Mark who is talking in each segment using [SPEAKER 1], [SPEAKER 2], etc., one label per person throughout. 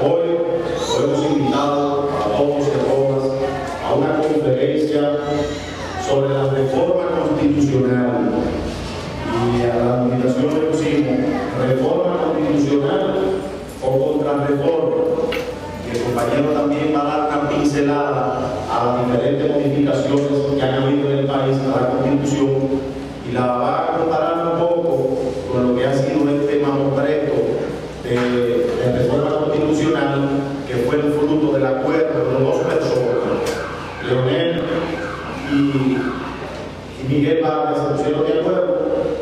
[SPEAKER 1] Hoy hemos invitado a todos y a todas a una conferencia sobre la reforma constitucional. Y a la invitación le pusimos reforma constitucional o contrarreforma. Y el compañero también va a dar una pincelada a las diferentes modificaciones que han habido en el país a la Constitución y la va a comparar un poco con lo que ha sido este mamotreto de reforma constitucional, que fue el fruto del acuerdo de dos personas, Leonel y Miguel Vargas, se pusieron de acuerdo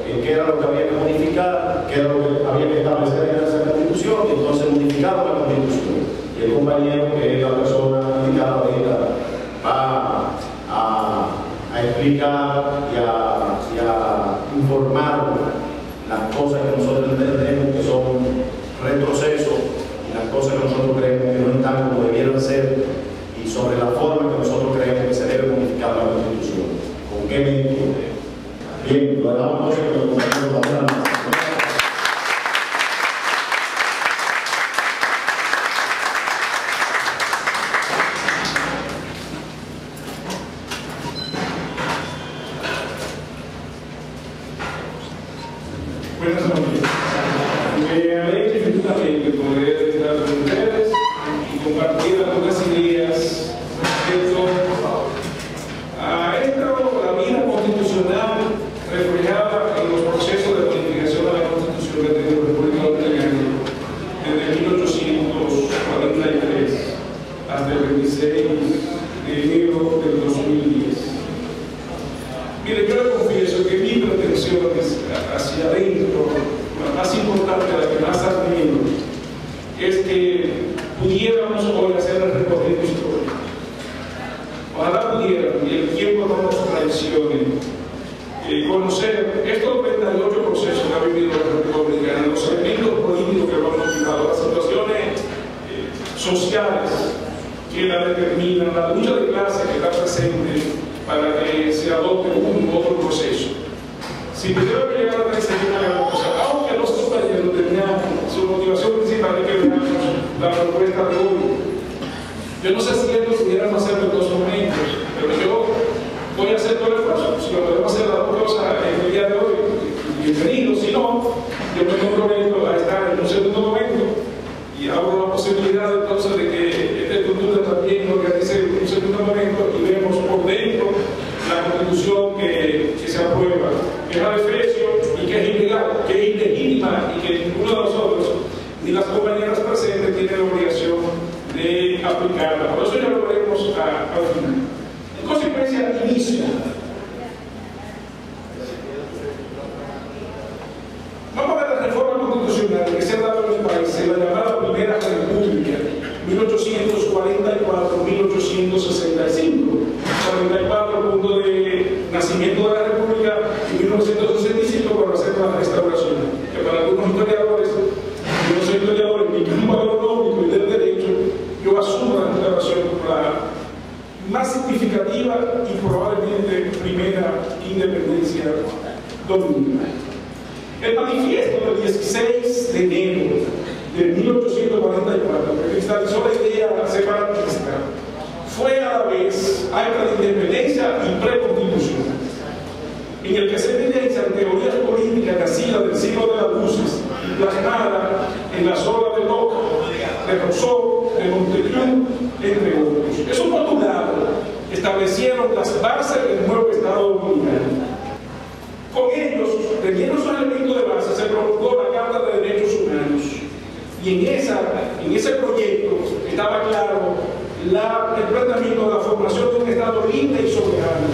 [SPEAKER 1] en qué era lo que había que modificar, qué era lo que había que establecer en esa Constitución, y entonces modificaron la Constitución. Y el compañero, que es la persona indicada ahorita, va a explicar y a informar las cosas que nosotros entendemos que son retrocesos y las cosas que nosotros creemos que no están como debieran ser, y sobre la forma que nosotros creemos que se debe modificar la Constitución. ¿Con qué método? Bien, lo dejamos entonces con el compañero Vargas.
[SPEAKER 2] Buenas noches. Me alegra infinitamente poder estar con ustedes y compartir algunas ideas respecto a la vida constitucional reflejada en los procesos de modificación de la Constitución que ha tenido la República Dominicana desde 1843 hasta el 26 de enero del 2010. Mire, yo le confieso que mi pretensión hacia adentro, la más importante, la que más admiro, es que pudiéramos hoy hacer el recorrido histórico. Ojalá pudiéramos, y el tiempo no nos traicione, conocer estos 98 procesos que ha vivido la República Dominicana, los elementos prohibidos que lo han motivado, las situaciones sociales que la determinan, la lucha de clase que está presente para que se adopte un u otro proceso. Si tuviera que llegar a una cosa, aunque los compañeros tenían su motivación principal de que veamos la propuesta de hoy, yo no sé si ellos pudieran hacerlo en dos momentos, pero yo voy a hacer todo el esfuerzo. Si lo podemos hacer las dos cosas en el día de hoy, bienvenido. Si no, yo me comprometo a estar en un segundo momento y abro la posibilidad entonces de que esta estructura también organice un segundo momento y vemos por dentro la Constitución que se aprueba, que es la de Efesio y que es ilegal, que es ilegítima y que ninguno de nosotros ni las compañeras presentes tiene la obligación de aplicarla. Por eso ya lo veremos al final. En consecuencia, inicio. Vamos a ver la reforma constitucional que se ha dado en el país en la llamada Primera República, 1844-1865. 44 punto de nacimiento de la República y 1965 cuando hacemos la restauración. Que para algunos historiadores, yo no soy historiador, en mi campo agronómico y del derecho, yo asumo la restauración como la más significativa y probablemente primera independencia dominicana. El manifiesto del 16 de enero de 1844, que cristalizó la idea separatista, fue a la vez acta de independencia y preconstitución, en el que se evidencian teorías políticas nacidas del siglo de las luces, plasmadas en las obras de Locke, de Rousseau, de Montesquieu, entre otros. Esos postulados establecieron las bases del nuevo Estado dominicano. Con ellos, teniendo su elemento de base, se promulgó la Carta de Derechos Humanos. Y en ese proyecto estaba claro el planteamiento de la formación de un Estado libre y soberano,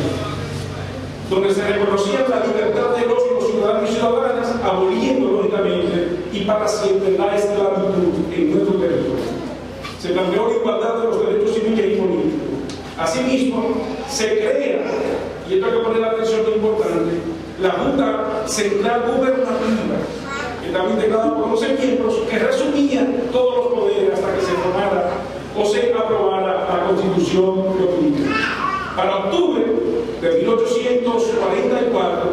[SPEAKER 2] donde se reconocía la libertad de los ciudadanos y ciudadanas, aboliendo lógicamente y para siempre la esclavitud en nuestro territorio. Se planteó la igualdad de los derechos civiles y políticos. Asimismo, se crea, y esto hay que poner la atención importante, la Junta Central Gubernativa, que estaba integrada por 12 miembros que resumían todos los poderes hasta que se formara o se aprobara la Constitución dominicana. Para octubre de 1844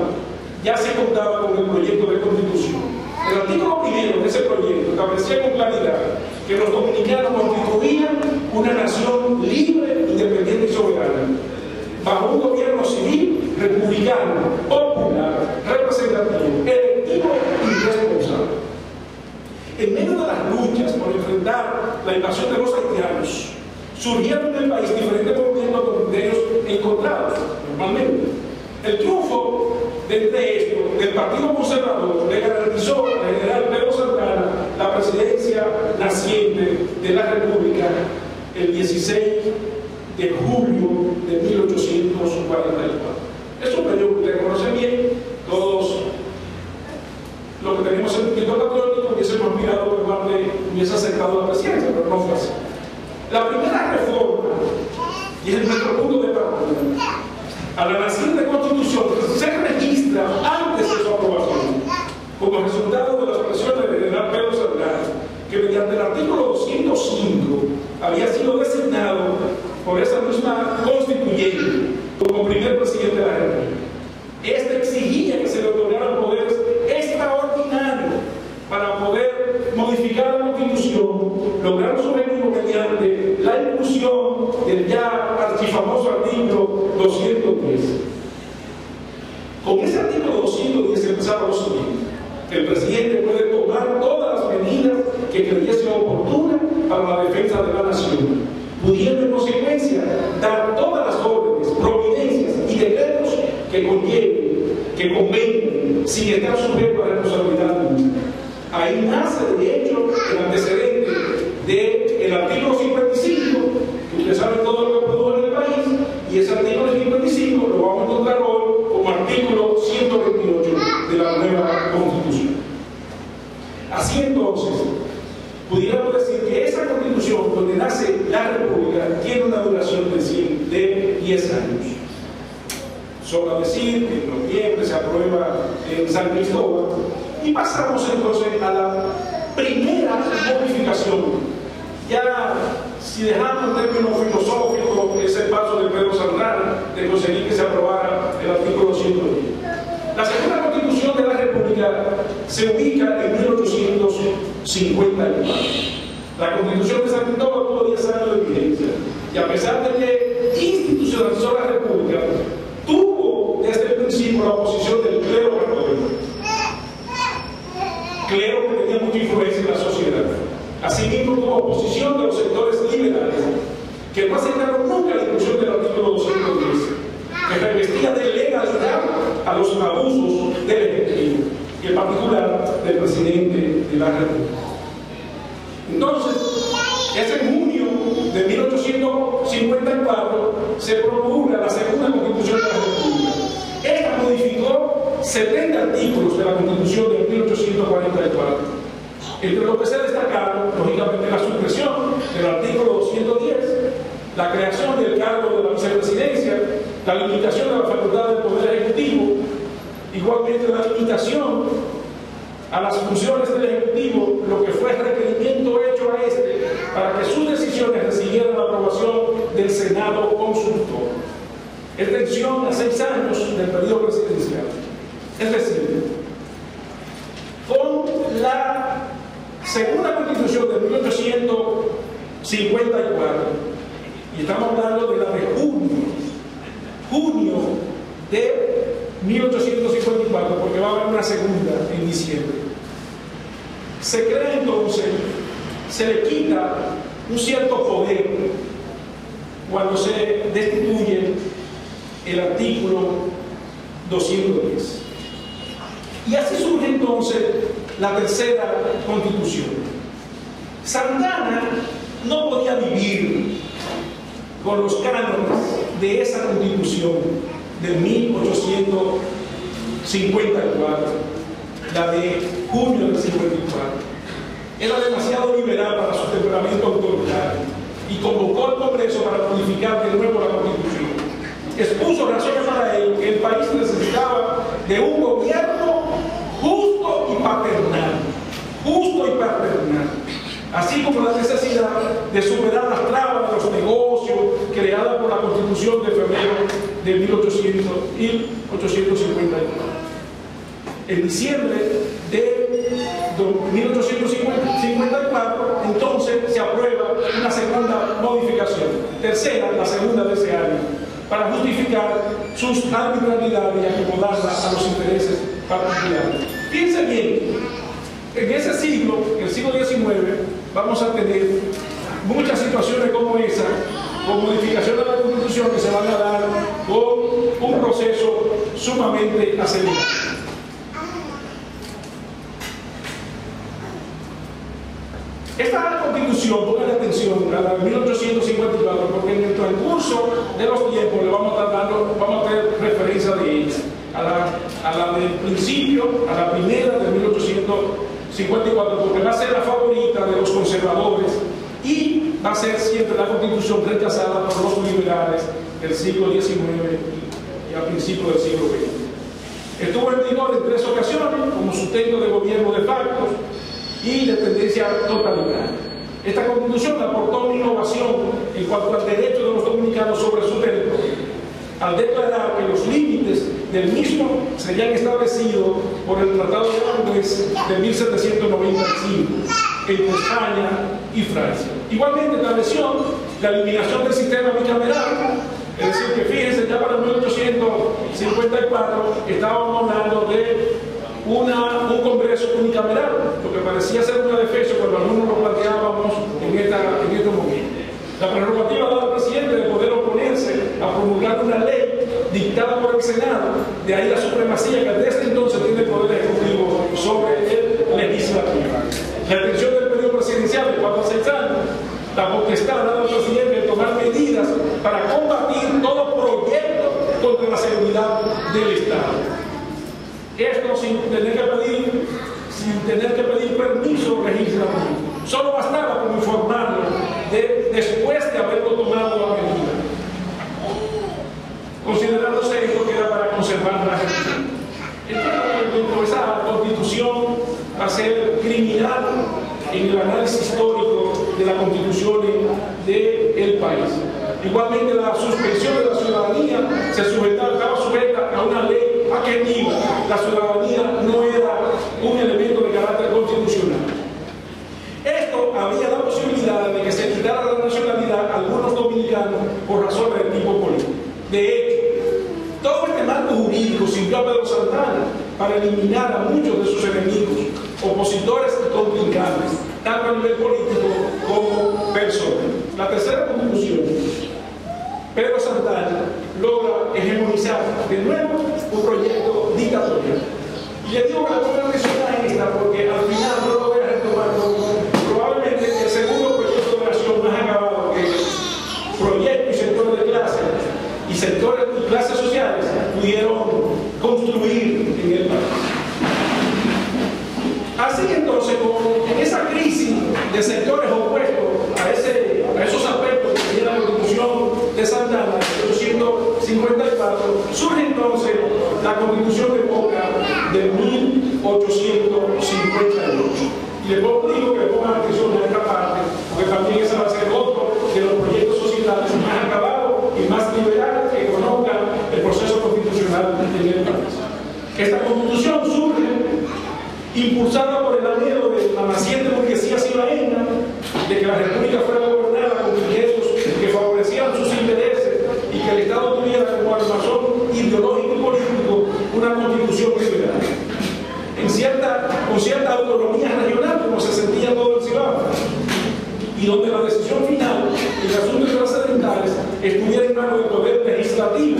[SPEAKER 2] ya se contaba con el proyecto de Constitución. El artículo primero de ese proyecto establecía con claridad que los dominicanos constituían una nación libre, independiente y soberana, bajo un gobierno civil, republicano, popular, representativo, electivo y responsable. En medio de las luchas por enfrentar la invasión de los haitianos, surgieron en el país diferentes movimientos con criterios encontrados, normalmente. El triunfo de entre estos, del Partido Conservador, le garantizó al general Pedro Santana la presidencia naciente de la República el 16 de julio de 1844. Es un periodo que ustedes conocen bien, todos los que tenemos sentimiento patriótico hubiésemos mirado que Duarte hubiese aceptado la presidencia, pero no fue así. La primera reforma, y es nuestro punto de partida, a la naciente Constitución se registra antes de su aprobación, como resultado de las presiones del general Pedro Santana, que mediante el artículo 205 había sido designado por esa misma constituyente como primer presidente de la República. Este exigía que se le otorgaran poderes extraordinarios para poder modificar la Constitución, lograr su objetivo mediante la inclusión del ya archifamoso artículo 210. Con ese artículo 210 empezaba lo siguiente: el presidente puede tomar todas las medidas que creyese oportunas para la defensa de la nación, pudiendo en consecuencia dar todas las órdenes, providencias y decretos que conlleven, que convengan, sin estar sujeto a responsabilidad ninguna. Ahí nace, de hecho, el antecedente del artículo 55, que ustedes saben todo lo que produjo en el país, y ese artículo 55 lo vamos a encontrar hoy como artículo 128 de la nueva Constitución. Así entonces, pudiéramos decir que esa Constitución, donde nace la República, tiene una duración de 10 años. Sobra decir que en noviembre se aprueba en San Cristóbal, y pasamos entonces a la primera modificación. Ya, si dejamos en términos filosóficos ese paso de Pedro Santana de conseguir que se aprobara el artículo 110. La segunda Constitución de la República se ubica en 1854. La Constitución de San Cristóbal tuvo 10 años de vigencia, y a pesar de que institucionalizó la República, tuvo desde el principio la oposición del clero católico. Clero que tenía mucha influencia en la sociedad. Asimismo, tuvo oposición de los sectores liberales, que no aceptaron nunca la inclusión del artículo 210, que revestía de legalidad a los abusos del Ejecutivo, y en particular del presidente de la República. Entonces, es en junio de 1854 se promulga la segunda Constitución de la República. Esta modificó 70 artículos de la Constitución de 1844. Entre lo que se destacaron, lógicamente, la supresión del artículo 210, la creación del cargo de la vicepresidencia, la limitación de la facultad del Poder Ejecutivo, igualmente la limitación a las funciones del Ejecutivo, lo que fue el requerimiento hecho a este para que sus decisiones recibieran la aprobación del Senado consultor. Extensión a 6 años del periodo presidencial. Es decir, con la segunda Constitución de 1854, y estamos hablando de la de junio de 1854, porque va a haber una segunda en diciembre, se crea entonces, se le quita un cierto poder cuando se destituye el artículo 210. Y así surge entonces la tercera Constitución. Santana no podía vivir con los cánones de esa Constitución de 1854, la de junio del 54. Era demasiado liberal para su temperamento autoritario y convocó al Congreso para modificar de nuevo la Constitución. Expuso razones para él que el país necesitaba de un gobierno justo y paternal, así como la necesidad de superar las trabas de los negocios creadas por la Constitución de febrero de 1854. En diciembre de 1854, entonces se aprueba una segunda modificación, tercera, la segunda de ese año, para justificar sus arbitrariedades y acomodarlas a los intereses particulares. Fíjense bien, en ese siglo, el siglo XIX, vamos a tener muchas situaciones como esa, con modificación de la Constitución, que se van a dar con un proceso sumamente acelerado. Esta Constitución, pongan atención a la de 1854, porque en el transcurso de los tiempos le vamos a tener referencia de ella. A la del principio, a la primera de 1854, porque va a ser la favorita de los conservadores y va a ser siempre la Constitución rechazada por los liberales del siglo XIX y a principios del siglo XX. Estuvo en vigor en 3 ocasiones como sustento de gobierno de facto y de tendencia totalitaria. Esta Constitución aportó una innovación en cuanto al derecho de los dominicanos sobre su territorio, al declarar que los límites del mismo serían establecidos por el Tratado de Londres de 1795 entre España y Francia. Igualmente estableció la eliminación del sistema bicameral, es decir, que fíjense, ya para 1854 estábamos hablando de un Congreso unicameral, lo que parecía ser una defensa cuando algunos lo planteábamos en este momento. La prerrogativa dada al presidente de poder oponerse a promulgar una ley dictada por el Senado, de ahí la supremacía que desde entonces tiene el poder ejecutivo sobre el legislativo. La extensión del periodo presidencial de 4 a 6 años, la potestad dada al presidente de tomar medidas para combatir todo proyecto contra la seguridad del Estado. Esto sin tener que pedir permiso legislativo. Solo bastaba con informarlo después de haberlo tomado la medida, considerándose esto que era para conservar la gente. Entonces, esa Constitución va a ser criminal en el análisis histórico de las constituciones del país. Igualmente, la suspensión de la ciudadanía estaba sujeta a una ley adjetiva. La ciudadanía no era un elemento de carácter constitucional. Esto había la posibilidad de que se quitara la nacionalidad a algunos dominicanos por razones de tipo político. De hecho, todo este marco jurídico sirvió a Pedro Santana para eliminar a muchos de sus enemigos, opositores y contrincantes, tanto a nivel político como personal. La tercera Constitución, Pedro Santana logra hegemonizar de nuevo un proyecto dictatorial. Y le digo que la pongan atención a esta porque al final no lo voy a retomar como probablemente el segundo proyecto de nación más acabado que proyectos y sectores de clase y sectores y clases sociales pudieron construir en el país. Así entonces, en esa crisis de sectores opuestos a esos aspectos que tenía la Constitución de Santana de 1854, surge entonces la Constitución de Boca de 1858. Y les digo que pongan atención a esta parte, porque también ese va a ser otro de los proyectos societarios más acabados y más liberales que conozcan el proceso constitucional en el país. Esta Constitución surge impulsada por el anhelo de la naciente burguesía cibaeña de que la República fuera gobernada con ingresos que favorecieran sus intereses y que el Estado tuviera como armazón ideológico y político una constitución liberal, con cierta autonomía regional, como se sentía todo el Cibao, y donde la decisión final en asuntos trascendentales estuviera en manos del poder legislativo,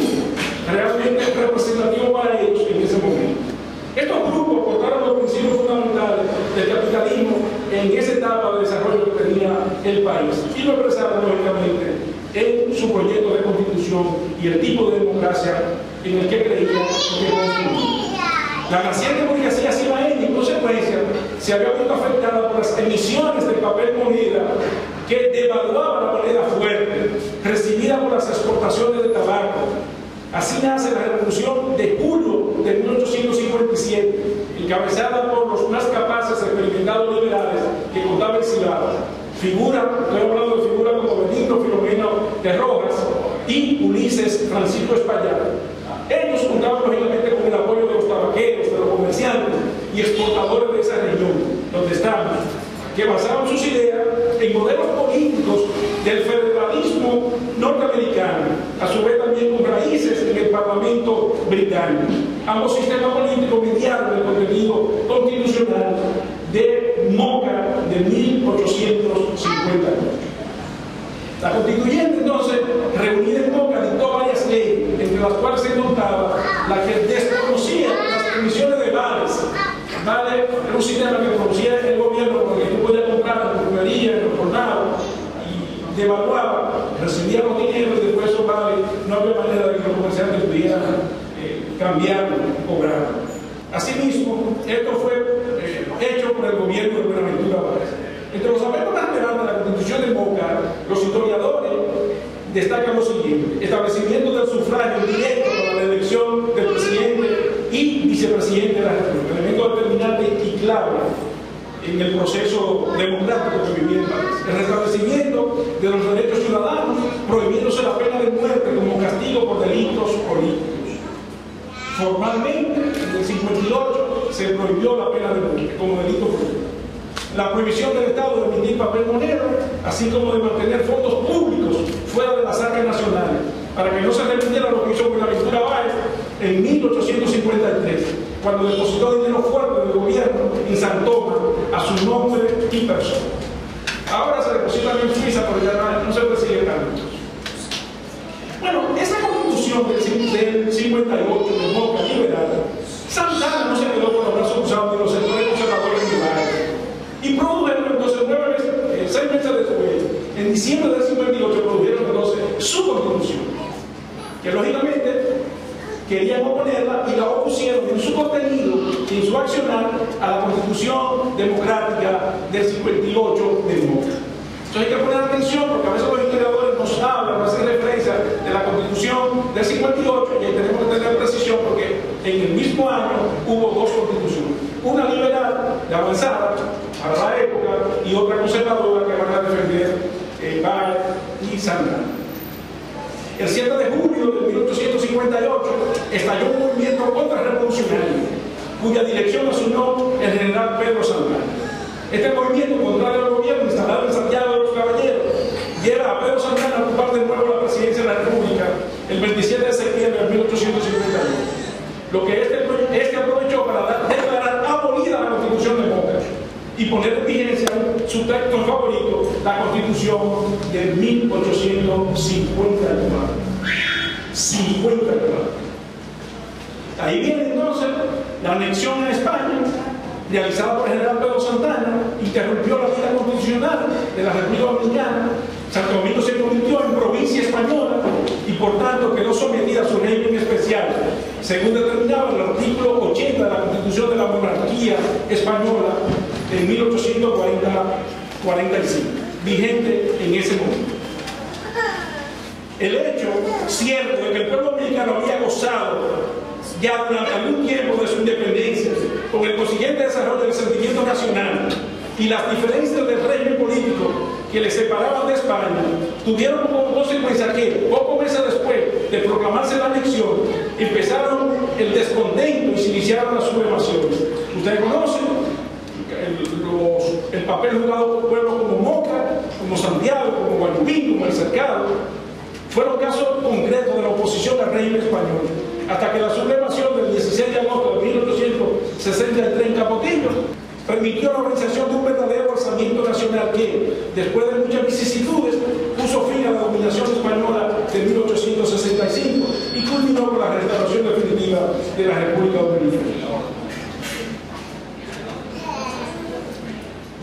[SPEAKER 2] realmente representativo para ellos en ese momento. Estos grupos aportaron los principios fundamentales del capitalismo en esa etapa de desarrollo que tenía el país y lo expresaron lógicamente en su proyecto de constitución y el tipo de democracia en el que creían que construían. La naciente burguesía cibaeña, en consecuencia, se había visto afectada por las emisiones de papel moneda que devaluaba la moneda fuerte recibida por las exportaciones de tabaco. Así nace la Revolución de julio de 1857, encabezada por los más capaces experimentados liberales que contaba el Cibao. Estoy hablando de figuras como Benigno Filomeno de Rojas y Ulises Francisco Espaillat. Ellos contaban lógicamente con el apoyo de los tabaqueros, de los comerciantes, y exportadores de esa región donde estamos, que basaban sus ideas en modelos políticos del federalismo norteamericano, a su vez también con raíces en el Parlamento británico. Ambos sistemas políticos mediaron el contenido constitucional de Moca de 1858. La constituyente, entonces, reunida en Moca, dictó varias leyes, entre las cuales se contaba la que desconocía las emisiones de vales. Vale, era un sistema que producía el gobierno porque tú podías comprar en la pulpería, en los jornados, y devaluaba, recibía los dineros y después esos vales no había manera de que los comerciantes pudieran cambiarlo, cobrarlo. Asimismo, esto fue hecho por el gobierno de Buenaventura Báez. Entre los aspectos más relevantes de la Constitución de Moca, los historiadores destacan lo siguiente: establecimiento del sufragio directo para la elección del presidente y vicepresidente de la República, elemento determinante y clave en el proceso democrático que vivía el país. El restablecimiento de los derechos ciudadanos, prohibiéndose la pena de muerte como castigo por delitos políticos. Formalmente, en el 58 se prohibió la pena de muerte como delito político. La prohibición del Estado de emitir papel moneda, así como de mantener fondos públicos fuera de las arcas nacionales, para que no se repitiera lo que hizo Buenaventura Báez en 1853, cuando depositó dinero fuerte del gobierno en San Tomás a su nombre y persona. Ahora se deposita en Suiza, pero ya no se persigue tanto. Bueno, esa constitución del 58 de Moca liberal, Santana no se quedó con los brazos cruzados de los sectores conservadores liberales y produjeron entonces 6 meses después, en diciembre del 58, produjeron entonces su constitución, que lógicamente querían oponerla y la opusieron en su contenido y en su accionar a la Constitución Democrática del 58 de Moca. Entonces hay que poner atención porque a veces los historiadores nos hablan, nos hacen referencia de la Constitución del 58 y ahí tenemos que tener precisión porque en el mismo año hubo 2 constituciones, una liberal de avanzada para la época y otra conservadora que van a defender Báez y Santana. El 7 de julio de 1858 estalló un movimiento contrarrevolucionario cuya dirección asumió el general Pedro Santana. Este movimiento contrario al gobierno instalado en Santiago de los Caballeros lleva a Pedro Santana a ocupar de nuevo la presidencia de la República el 27 de septiembre de 1851. Lo que este aprovechó para declarar abolida la Constitución de Moca y poner en vigencia su texto favorito, la Constitución de 1854. Ahí viene entonces la anexión a España, realizada por el general Pedro Santana, interrumpió la vida constitucional de la República Dominicana. Santo Domingo se convirtió en provincia española y por tanto quedó sometida a su régimen especial, según determinaba el artículo 80 de la Constitución de la Monarquía Española en 1845, vigente en ese momento. El hecho cierto de que el pueblo dominicano había gozado ya durante algún tiempo de su independencia, con el consiguiente desarrollo del sentimiento nacional y las diferencias del régimen político que le separaban de España, tuvieron como consecuencia que, pocos meses después de proclamarse la anexión, empezaron el descontento y se iniciaron las sublevaciones. Ustedes conocen el papel jugado por pueblos como Moca, como Santiago, como Guayupín, como El Cercado. Fueron casos concretos de la oposición al régimen español, hasta que la sublevación del 16 de agosto de 1863 en Capotillo permitió la organización de un verdadero alzamiento nacional que, después de muchas vicisitudes, puso fin a la dominación española de 1865 y culminó con la restauración definitiva de la República Dominicana.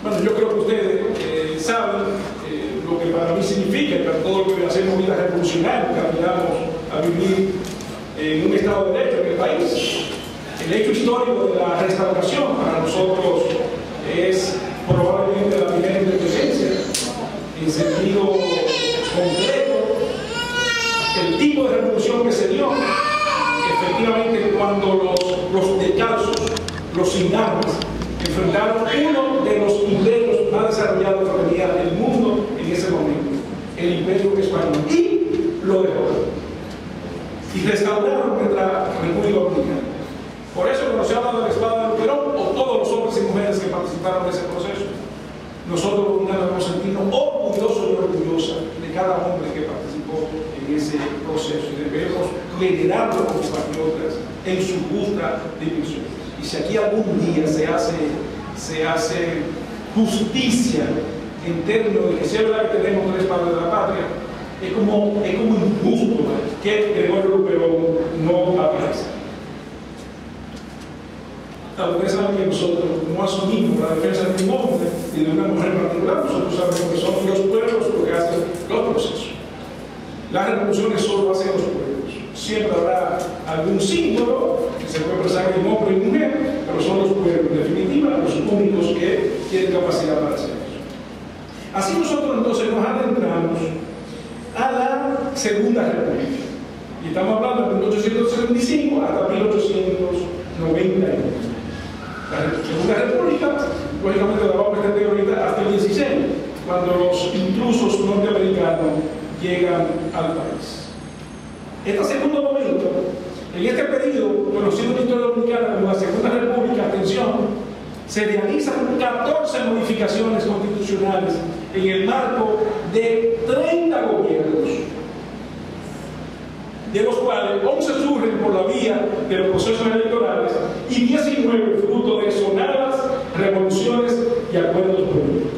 [SPEAKER 2] Bueno, yo creo que ustedes saben lo que para mí significa y para todo lo que hacemos vida revolucionaria, que aspiramos a vivir en un Estado de Derecho en el país. El hecho histórico de la restauración para nosotros es probablemente la primera independencia en sentido concreto. El tipo de revolución que se dio, efectivamente, cuando los descalzos, los sin armas, enfrentaron uno de los imperios más desarrollados que tenía el mundo en ese momento, el Imperio Español, y lo dejó. Y restauraron nuestra República Dominicana. Por eso, cuando se habla de la espada de Luperón, o todo todos los hombres y mujeres que participaron de ese proceso. Nosotros los dominicanos debemos sentirnos orgullosos y orgullosas de cada hombre que participó en ese proceso y debemos venerarlo como patriotas en su justa dimensión. Y si aquí algún día se hace justicia en términos de que si es verdad que tenemos tres padres de la patria, es como injusto que Gregorio Luperón no aparezca. Tal vez saben que nosotros no asumimos la defensa de un hombre y de una mujer particular. Nosotros sabemos que son los pueblos los que hacen los procesos. Las revoluciones solo hacen los pueblos. Siempre habrá algún símbolo que se puede expresar en hombre y mujer, pero son los pueblos, en definitiva, los únicos que tienen capacidad para hacer eso. Así nosotros entonces nos adentramos a la Segunda República. Y estamos hablando de 1875 hasta 1891. La Segunda República, lógicamente la vamos a extender ahorita hasta el 16, cuando los intrusos norteamericanos llegan al país. Este segundo momento, en este periodo, conocido en la historia dominicana como la Segunda República, atención, se realizan 14 modificaciones constitucionales en el marco de 30 gobiernos, de los cuales 11 surgen por la vía de los procesos electorales y 19 fruto de sonadas, revoluciones y acuerdos políticos.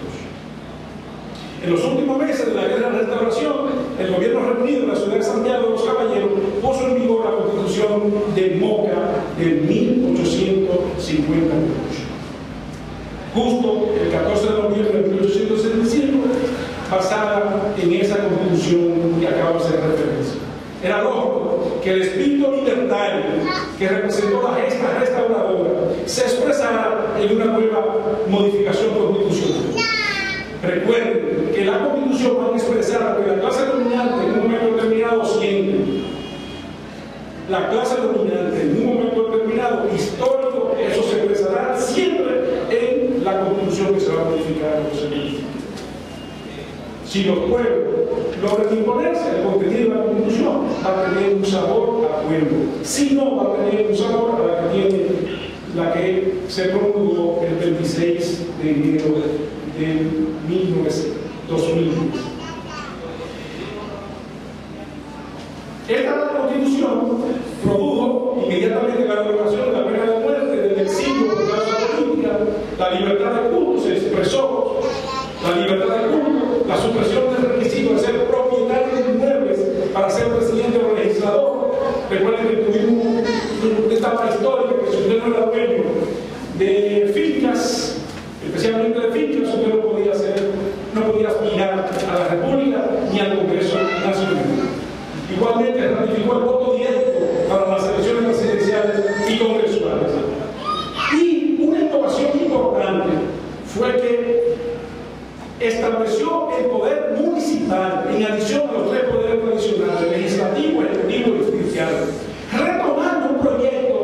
[SPEAKER 2] En los últimos meses de la Guerra de Restauración, el gobierno reunido en la ciudad de Santiago de los Caballeros puso en vigor la Constitución de Moca de 1858. Justo el 14 de noviembre de 1865, basada en esa Constitución que acabo de hacer referencia. Era lógico que el espíritu libertario que representó la gesta restauradora se expresara en una nueva modificación constitucional. Recuerden que la Constitución va a expresar lo que la clase dominante en un momento determinado siente. La clase dominante en un momento determinado histórico, eso se expresará siempre en la Constitución que se va a modificar. Si los pueblos logran imponerse, el contenido de la Constitución va a tener un sabor a pueblo. Si no, va a tener un sabor a la que tiene la que se promulgó el 26 de enero de 2010. Esta Constitución produjo inmediatamente la derogación de la pena de muerte, del exilio por causa política, la libertad de culto, se expresó la libertad de culto, la supresión del requisito de ser propietario de inmuebles para ser presidente o legislador. Recuerden que tuvimos una etapa histórica que si usted no era dueño de fincas, especialmente de fincas, usted no podía aspirar a la República ni al Congreso Nacional. Igualmente ratificó el voto directo para las elecciones presidenciales y congresuales. Y una innovación importante fue que estableció el poder municipal en adición a los tres poderes tradicionales, legislativo, ejecutivo y judicial, retomando un proyecto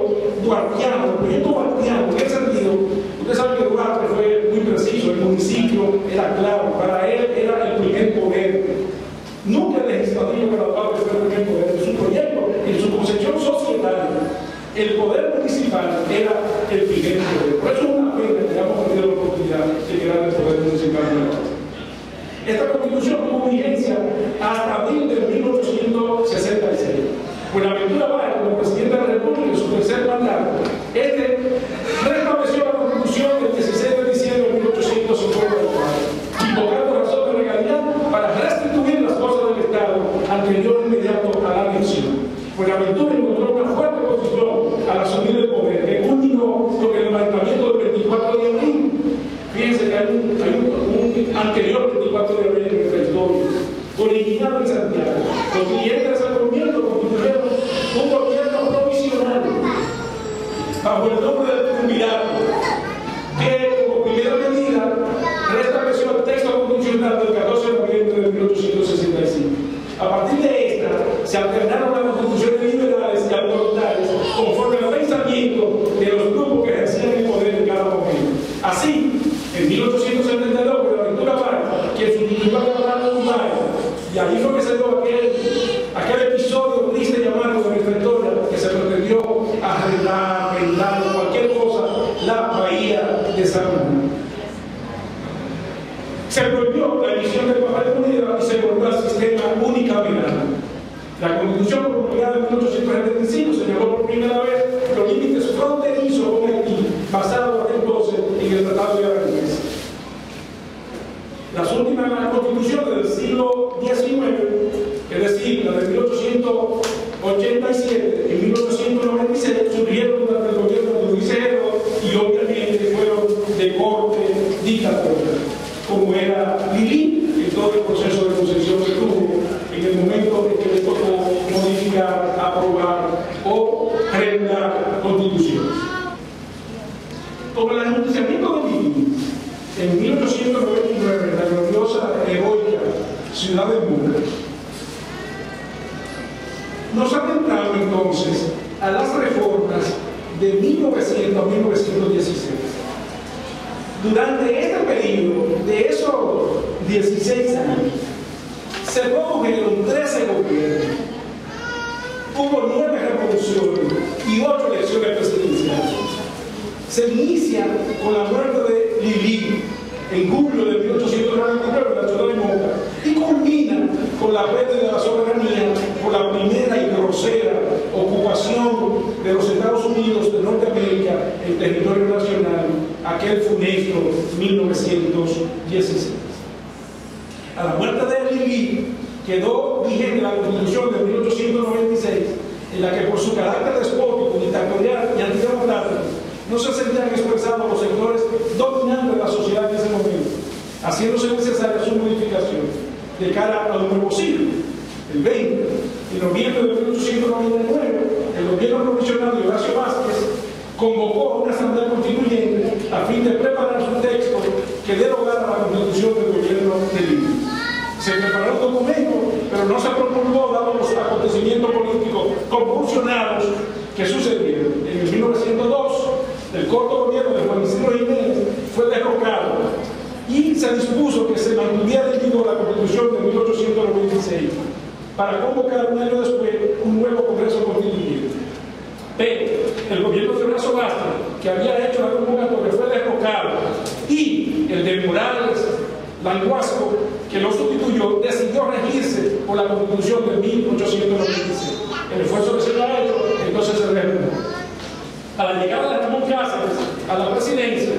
[SPEAKER 2] duartiano, en ese sentido. Usted sabe que Duarte fue muy preciso, el municipio era claro, para él era el primer poder. Nunca el legislativo para Duarte fue el primer poder, en su proyecto, en su concepción societaria, el poder municipal era el primer poder. Por eso es una pena que hayamos perdido la oportunidad de crear el poder municipal de la República. Esta Constitución tuvo vigencia hasta abril de 1866. Buenaventura Báez, como presidente de la República, en su tercer mandato, restableció la Constitución el 16 de diciembre de 1854, invocando razón de legalidad para restituir las cosas del Estado anterior e inmediato a la anexión. Buenaventura encontró una fuerte oposición al asumir el poder, que culminó con el levantamiento del 24 de abril. Fíjense que hay un anterior 24 de abril en nuestra historia, originado en Santiago. Los clientes de San Gobierno constituyeron un gobierno provisional bajo el nombre del triunvirato, que como primera medida restableció el texto constitucional del 14 de noviembre de 1865. A partir de esta, se alternaron las constituciones liberales y autoritarias conforme al pensamiento de los grupos que ejercían el poder en cada momento. Así, en 1872, Buenaventura Báez, quien sustituyó a Leonardo Báez, y ahí fue que se dio aquel episodio triste y amargo de nuestra historia, que se pretendió arreglar, cualquier cosa, la bahía hexagonal. Se prohibió la emisión de papel de moneda y se volvió al sistema unicameral. La Constitución promulgada en 1875 señaló por primera vez los límites fronterizos con Haití, basado entonces en el Tratado de Aranjuez. Las últimas constituciones del siglo XIX, es decir, la de 1887 y 1896, surgieron durante el gobierno de Luis Cerro y obviamente fueron de corte dictatorial, como era Lili en todo el proceso de concesión que tuvo en el momento en que le tocó modificar, aprobar o remendar constituciones. Como el anunciamiento de Lili en 1899, la gloriosa, heroica ciudad de Buga, nos adentramos entonces a las reformas de 1900 a 1916. Durante este periodo de esos 16 años, se produjeron 13 gobiernos, hubo 9 revoluciones y 8 elecciones presidenciales. Se inicia con la muerte de Lili en julio de 1899 en la ciudad de Moca y culmina con la pérdida de la soberanía por la primera y grosera ocupación de los Estados Unidos de Norteamérica en territorio nacional, aquel funesto 1916. A la muerte de Lili quedó vigente la Constitución de 1896, en la que por su carácter despótico, dictatorial y antidemocrático no se sentían expresados los sectores dominantes de la sociedad en ese momento, haciéndose necesaria su modificación de cara a un nuevo siglo. El 20 de noviembre de 1899, el gobierno provisional de Horacio Vázquez convocó a una asamblea constituyente a fin de preparar su texto que derogara la constitución del gobierno de Lili. Se preparó un documento, pero no se promulgó dado los acontecimientos políticos convulsionados que sucedieron. En el 1902, el corto gobierno de Juan Isidro Jiménez fue derrocado y se dispuso que se mantuviera en vigor la Constitución de 1896 para convocar un año después un nuevo Congreso Constituyente. Pero el gobierno de Horacio Vázquez, que había hecho la convocatoria, fue derrocado y el de Morales Languasco, que lo sustituyó, decidió regirse por la Constitución de 1896. El esfuerzo que se le ha hecho, entonces se reanudó. A la llegada de Ramón Cáceres a la presidencia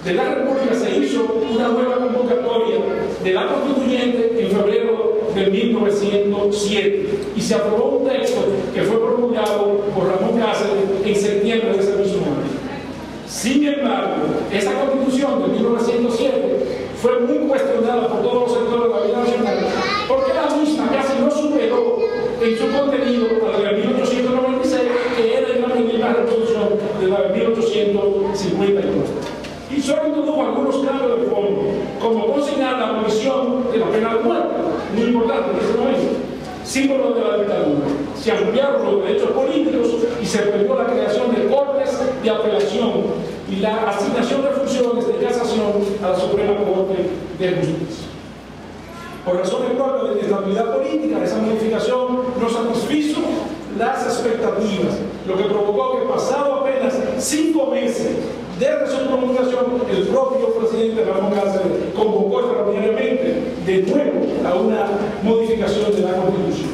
[SPEAKER 2] de la República se hizo una nueva convocatoria de la Constituyente en febrero de 1907 y se aprobó un texto que fue promulgado por Ramón Cáceres en septiembre de ese mismo año. Sin embargo, esa Constitución de 1907 fue muy cuestionada por todos los sectores de la vida nacional porque la misma casi no superó en su contenido a la de 1896, que era en la primera revolución de la de 1852. Y solo introdujo algunos cambios de fondo, como consignar la abolición de la pena de muerte, muy importante en ese momento, símbolo de la dictadura. Se ampliaron los derechos políticos y se permitió la creación de cortes de apelación y la asignación de funciones de casación a la Suprema Corte de Justicia. Por razones propias de inestabilidad política, esa modificación no satisfizo las expectativas, lo que provocó que pasado apenas 5 meses desde su promulgación, el propio presidente Ramón Cáceres convocó extraordinariamente de nuevo a una modificación de la Constitución.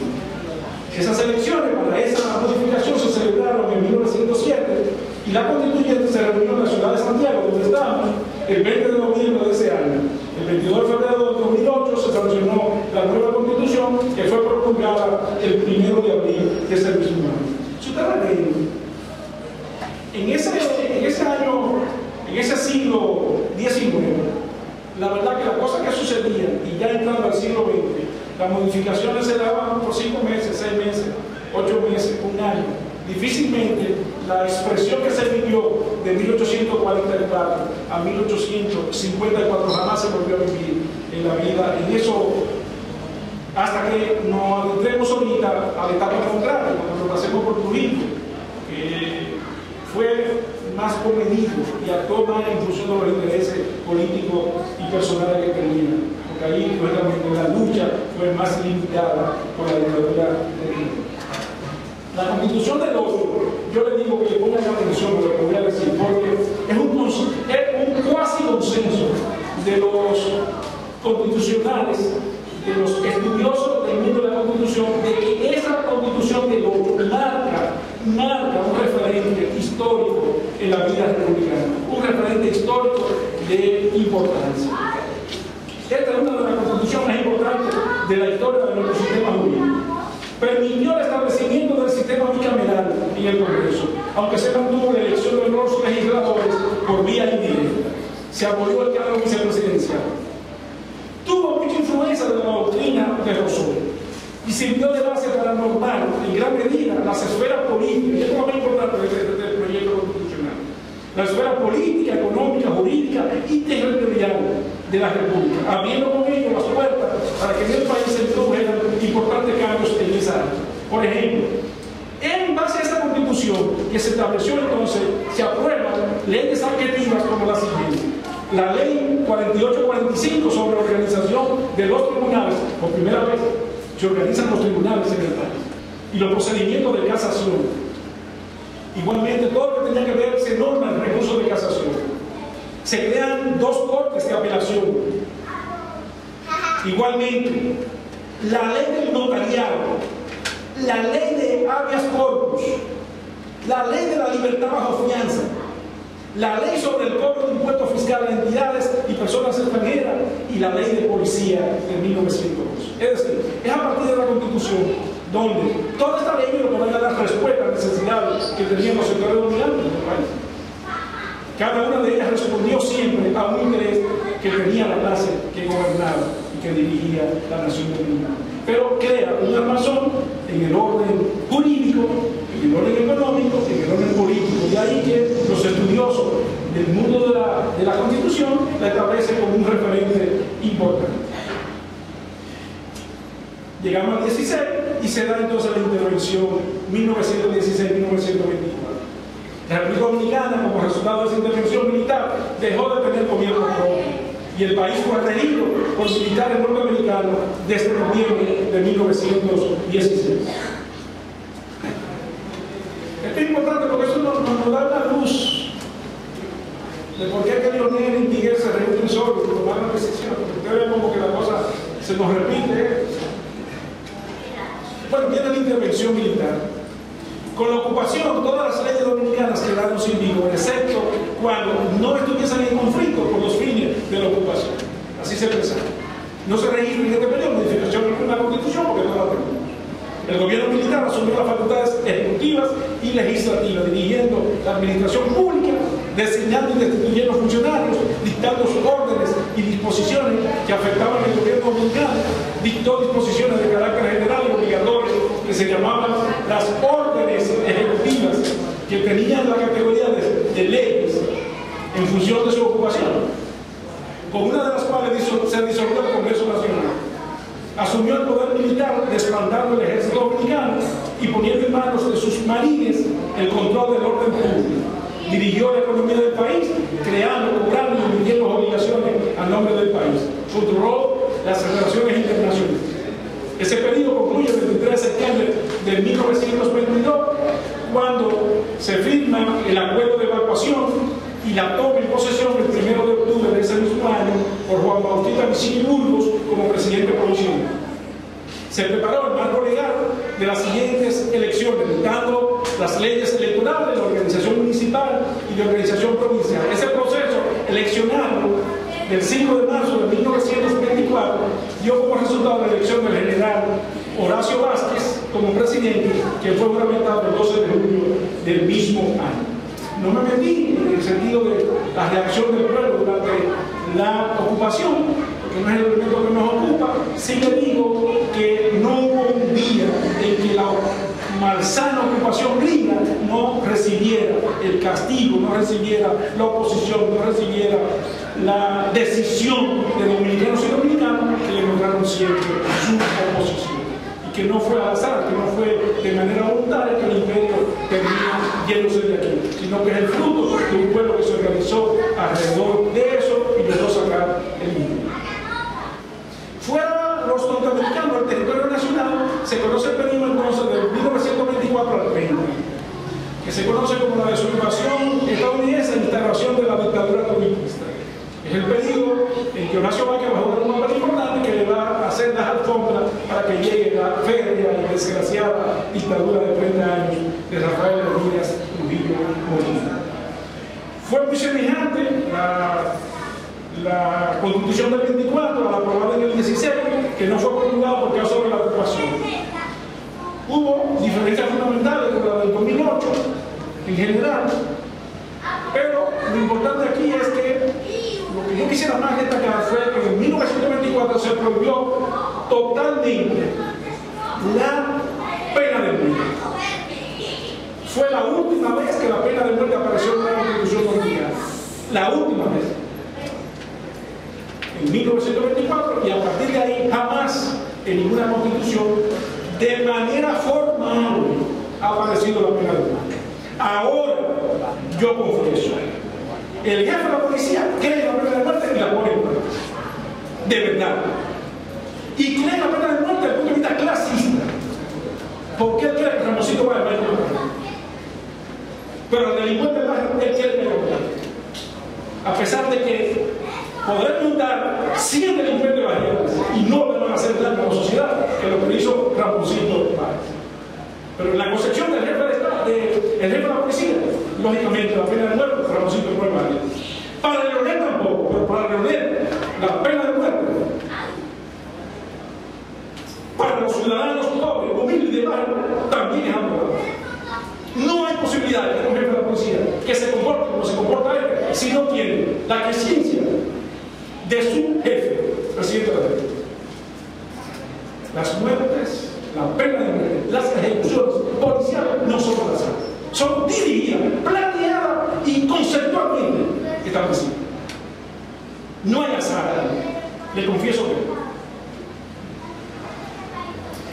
[SPEAKER 2] Esas elecciones para esa modificación se celebraron en 1907 y la Constituyente se reunió en la ciudad de Santiago, donde estamos, el 20 de noviembre de ese año. El 22 de febrero de 2008 se sancionó la nueva Constitución, que fue promulgada el 1 de abril de ese mismo año. Si usted la lee, en ese año, en ese siglo XIX, la verdad que la cosa que sucedía, y ya entrando al siglo XX, las modificaciones se daban por 5 meses, 6 meses, 8 meses, un año. Difícilmente la expresión que se vivió de 1844 a 1854 jamás se volvió a vivir en la vida, en eso, hasta que nos adentremos ahorita a la etapa contraria, cuando lo pasemos por Trujillo, que fue más comedido y actuó más en función de los intereses políticos y personales que tenía, porque ahí la lucha fue más limitada por la dictadura de Trujillo. La Constitución del 8, yo le digo que le pongan atención a lo que voy a decir, porque es un cuasi de los constitucionales, de los estudiosos del mundo de la Constitución, de que esa Constitución de lo marca un referente histórico en la vida republicana, un referente histórico de importancia. Esta es una de las constituciones más importantes de la historia de nuestro sistema jurídico. Permitió el establecimiento del sistema bicameral en el Congreso, aunque se mantuvo la elección de los legisladores por vía indirecta. Se abolió el cargo vicepresidencial. Tuvo mucha influencia de la doctrina de Rousseau y sirvió de base para normar en gran medida las esferas políticas, y esto es lo más importante del proyecto constitucional, la esfera política, económica, jurídica y territorial de la República, abriendo con ello las puertas para que en el país se introdujeran importantes cambios en esa área. Por ejemplo, en base a esta constitución que se estableció entonces, se aprueban leyes adjetivas como la siguiente. La ley 4845 sobre la organización de los tribunales, por primera vez se organizan los tribunales en el país, y los procedimientos de casación. Igualmente, todo lo que tenía que ver se norma el recurso de casación. Se crean 2 cortes de apelación. Igualmente, la ley del notariado, la ley de habeas corpus, la ley de la libertad bajo fianza, la ley sobre el cobro de impuestos fiscales a entidades y personas extranjeras y la ley de policía de 1902. Es decir, es a partir de la Constitución donde toda esta ley vino para dar respuesta a las necesidades que tenían los sectores dominantes del país. Cada una de ellas respondió siempre a un interés que tenía la clase que gobernaba y que dirigía la nación dominicana. Pero crea un armazón en el orden jurídico, en el orden económico, en el orden político. De ahí que los estudiosos del mundo de la Constitución la establecen como un referente importante. Llegamos al 16 y se da entonces la intervención 1916-1924. La República Dominicana, como resultado de esa intervención militar, dejó de tener gobierno propio y el país fue regido por militares norteamericanos desde noviembre de 1916. Esto es importante porque eso nos da una luz de por qué que Leonel y Miguel se reúnen solos y tomaron la decisión. Ustedes ven como que la cosa se nos repite. Bueno, viene la intervención militar. Con la ocupación, todas las leyes dominicanas quedaron sin vigor, excepto cuando no estuviesen en conflicto con los fines de la ocupación. Así se pensaba. No se registra en este periodo modificación de la Constitución porque no la tenemos. El gobierno militar asumió las facultades ejecutivas y legislativas, dirigiendo la administración pública, designando y destituyendo funcionarios, dictando sus órdenes y disposiciones que afectaban al gobierno dominicano, dictó disposiciones de carácter general y obligatorias que se llamaban las órdenes ejecutivas, que tenían la categoría de leyes en función de su ocupación, con una de las cuales se disolvió el Congreso Nacional. Asumió el poder militar desplantando el ejército dominicano y poniendo en manos de sus marines el control del orden público. Dirigió la economía del país, creando, cobrando y emitiendo obligaciones a nombre del país. Controló las relaciones internacionales. Ese periodo concluye el 23 de septiembre de 1922, cuando se firma el acuerdo de evacuación y la toma en posesión el 1 de octubre de ese mismo año por Juan Bautista Vicini Burgos como presidente provisional. Se preparó el marco legal de las siguientes elecciones, dictando las leyes electorales de la organización municipal y de organización provincial. Ese proceso eleccionario del 5 de marzo de 1924 dio como resultado la elección del general Horacio Vázquez como presidente, que fue juramentado el 12 de julio del mismo año. No me metí en el sentido de la reacción del pueblo durante la ocupación, porque no es el elemento que nos ocupa. Sí le digo que no hubo un día en que la malsana ocupación gringa no recibiera el castigo, no recibiera la oposición, no recibiera la decisión de dominicanos y dominicanos que le mostraron siempre su oposición. Que no fue al azar, que no fue de manera voluntaria que el imperio termina yéndose de aquí, sino que es el fruto de un pueblo que se organizó alrededor de eso y logró sacar el imperio. Fuera los norteamericanos del territorio nacional, se conoce el periodo entonces de 1924 al 30, que se conoce como la desocupación estadounidense e instalación de la dictadura comunista. Es el periodo en que Horacio Vázquez va a jugar un papel importante que le va a hacer las alfombras para que llegue la férrea y desgraciada dictadura de 30 años de Rafael Leónidas Trujillo Molina. Fue muy semejante la Constitución del 24 a la aprobada en el 16, que no fue promulgada por causa de la ocupación. Hubo diferencias fundamentales con la del 2008 en general, pero lo importante aquí es que lo que yo quisiera más destacar fue que en 1924 se prohibió totalmente la pena de muerte. Fue la última vez que la pena de muerte apareció en la Constitución dominicana. La última vez. En 1924, y a partir de ahí jamás en ninguna constitución de manera formal ha aparecido la pena de muerte. Ahora yo confieso, el jefe de la policía cree la pena de muerte y la pone en práctica. De verdad. Y cree la pena de muerte desde el punto de vista clasista. ¿Por qué él quiere que Ramosito vaya a ver? Pero el delincuente él quiere que lo vea. A pesar de que podrán juntar 100 delincuentes variados y no le van a hacer daño a la sociedad, que lo que hizo Ramosito Báez. Pero en la concepción del jefe de la policía, lógicamente la pena de muerte, Ramosito no es válida. Para Leonel tampoco, pero para Leonel la pena de muerte, para los ciudadanos pobres, humildes y de barrio, también es aprobada. No hay posibilidad de que un jefe de la policía que se comporte como se comporta él si no tiene la conciencia de su jefe, presidente de la República. Las muertes, la pena de muerte, las ejecuciones policiales no son al azar. Son dirigidas, planeadas y conceptualmente establecidas. No hay azar. Le confieso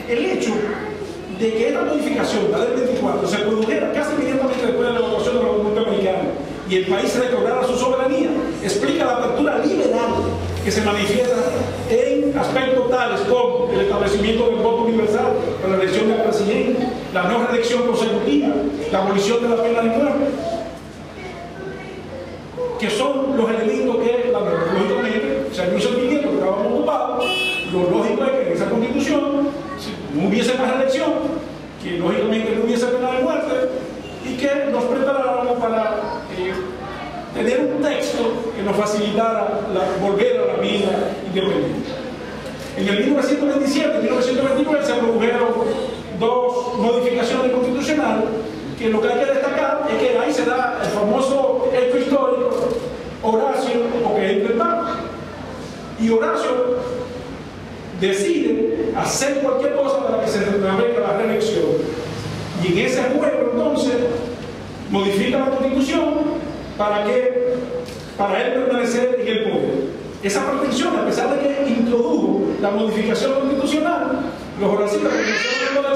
[SPEAKER 2] que el hecho de que esta modificación, la del 24, se produjera casi inmediatamente después de la evacuación de la República Dominicana y el país recobrara su soberanía, explica la apertura liberal que se manifiesta en aspectos tales como el establecimiento del voto universal para la elección del presidente, la no reelección consecutiva, la abolición de la pena de muerte, que son los elementos que, lógicamente, se han hizo que estábamos ocupados. Lo lógico es que en esa constitución no hubiese más reelección, que lógicamente no hubiese pena de muerte y que nos preparáramos para tener un texto que nos facilitara volver a la vida independiente. En el 1927 y 1929 se produjeron dos modificaciones constitucionales que lo que hay que destacar es que ahí se da el famoso hecho histórico Horacio, porque entra en paz. Y Horacio decide hacer cualquier cosa para que se restablezca la reelección. Y en ese juego, entonces, modifica la Constitución para él permanecer en el poder. Esa protección, a pesar de que introdujo la modificación constitucional, los horacistas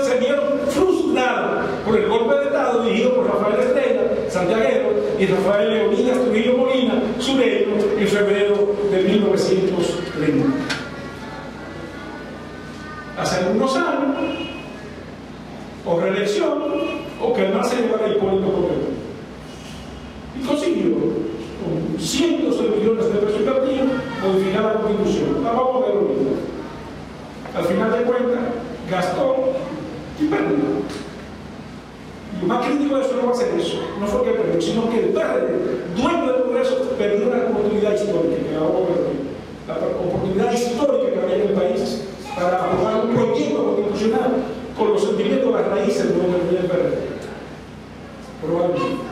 [SPEAKER 2] se vieron frustrados por el golpe de Estado dirigido por Rafael Estrella, santiaguero, y Rafael Leónidas Trujillo Molina, sureño, en febrero de 1930. Hace algunos años, o reelección, o que más se llevara a Hipólito Correa. Y consiguió, con cientos de millones de pesos invertidos, modificar la Constitución. La vamos a ver ahorita. Al final de cuentas, gastó y perdió. Y lo más crítico de eso no va a ser eso. No fue que perdió, sino que el PRD, dueño del Congreso, perdió una oportunidad histórica, que la vamos a ver ahorita. La oportunidad histórica que había en el país para aprobar un proyecto constitucional con los sentimientos de las raíces de lo que tenía el PRD. Probablemente.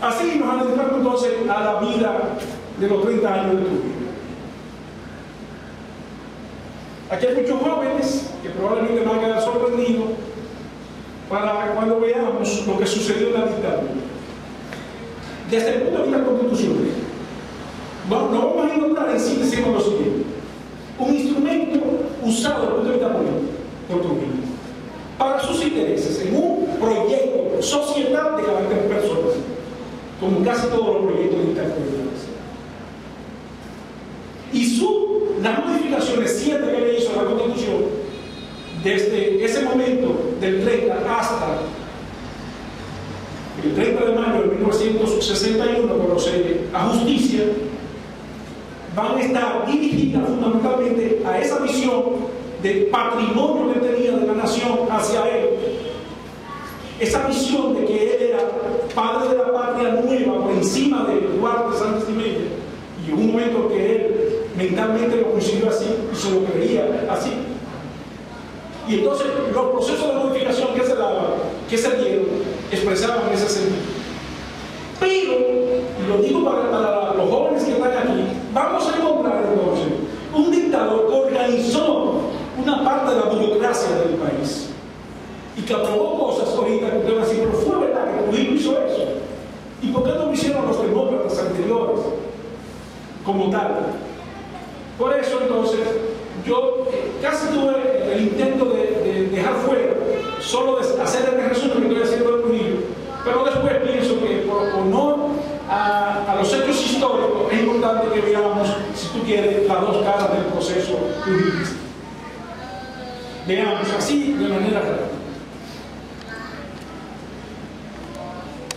[SPEAKER 2] Así nos adentramos entonces a la vida de los 30 años de Trujillo. Aquí hay muchos jóvenes que probablemente van a quedar sorprendidos para cuando veamos lo que sucedió en la dictadura. Desde el punto de vista constitucional, nos vamos a encontrar en sí diciendo lo siguiente: un instrumento usado desde el punto de vista político por Trujillo para sus intereses en un proyecto societal de carácter personal, como casi todos los proyectos dictatoriales. Y las modificaciones 7 que le hizo a la Constitución, desde ese momento del 30 hasta el 30 de mayo de 1961, cuando se ajusticia van a estar dirigidas fundamentalmente a esa visión de patrimonio que tenía de la nación hacia él. Esa visión de que él era padre de la patria nueva por encima de Duarte, Sánchez y Mella, y en un momento que él mentalmente lo consiguió así y se lo creía así. Y entonces los procesos de modificación que se daban, que se dieron, expresaban ese sentido. Pero, y lo digo para los jóvenes que están aquí, vamos a encontrar entonces un dictador que organizó una parte de la burocracia del país y que aprobó cosas ahorita que usted va a decir, pero fue verdad que Trujillo hizo eso. ¿Y por qué no lo hicieron los demócratas anteriores como tal? Por eso entonces yo casi tuve el intento de dejar fuera, solo de hacer el resumen que estoy haciendo de Trujillo, pero después pienso que por honor a los hechos históricos es importante que veamos, si tú quieres, las dos caras del proceso trujillista. Veamos así de manera clara.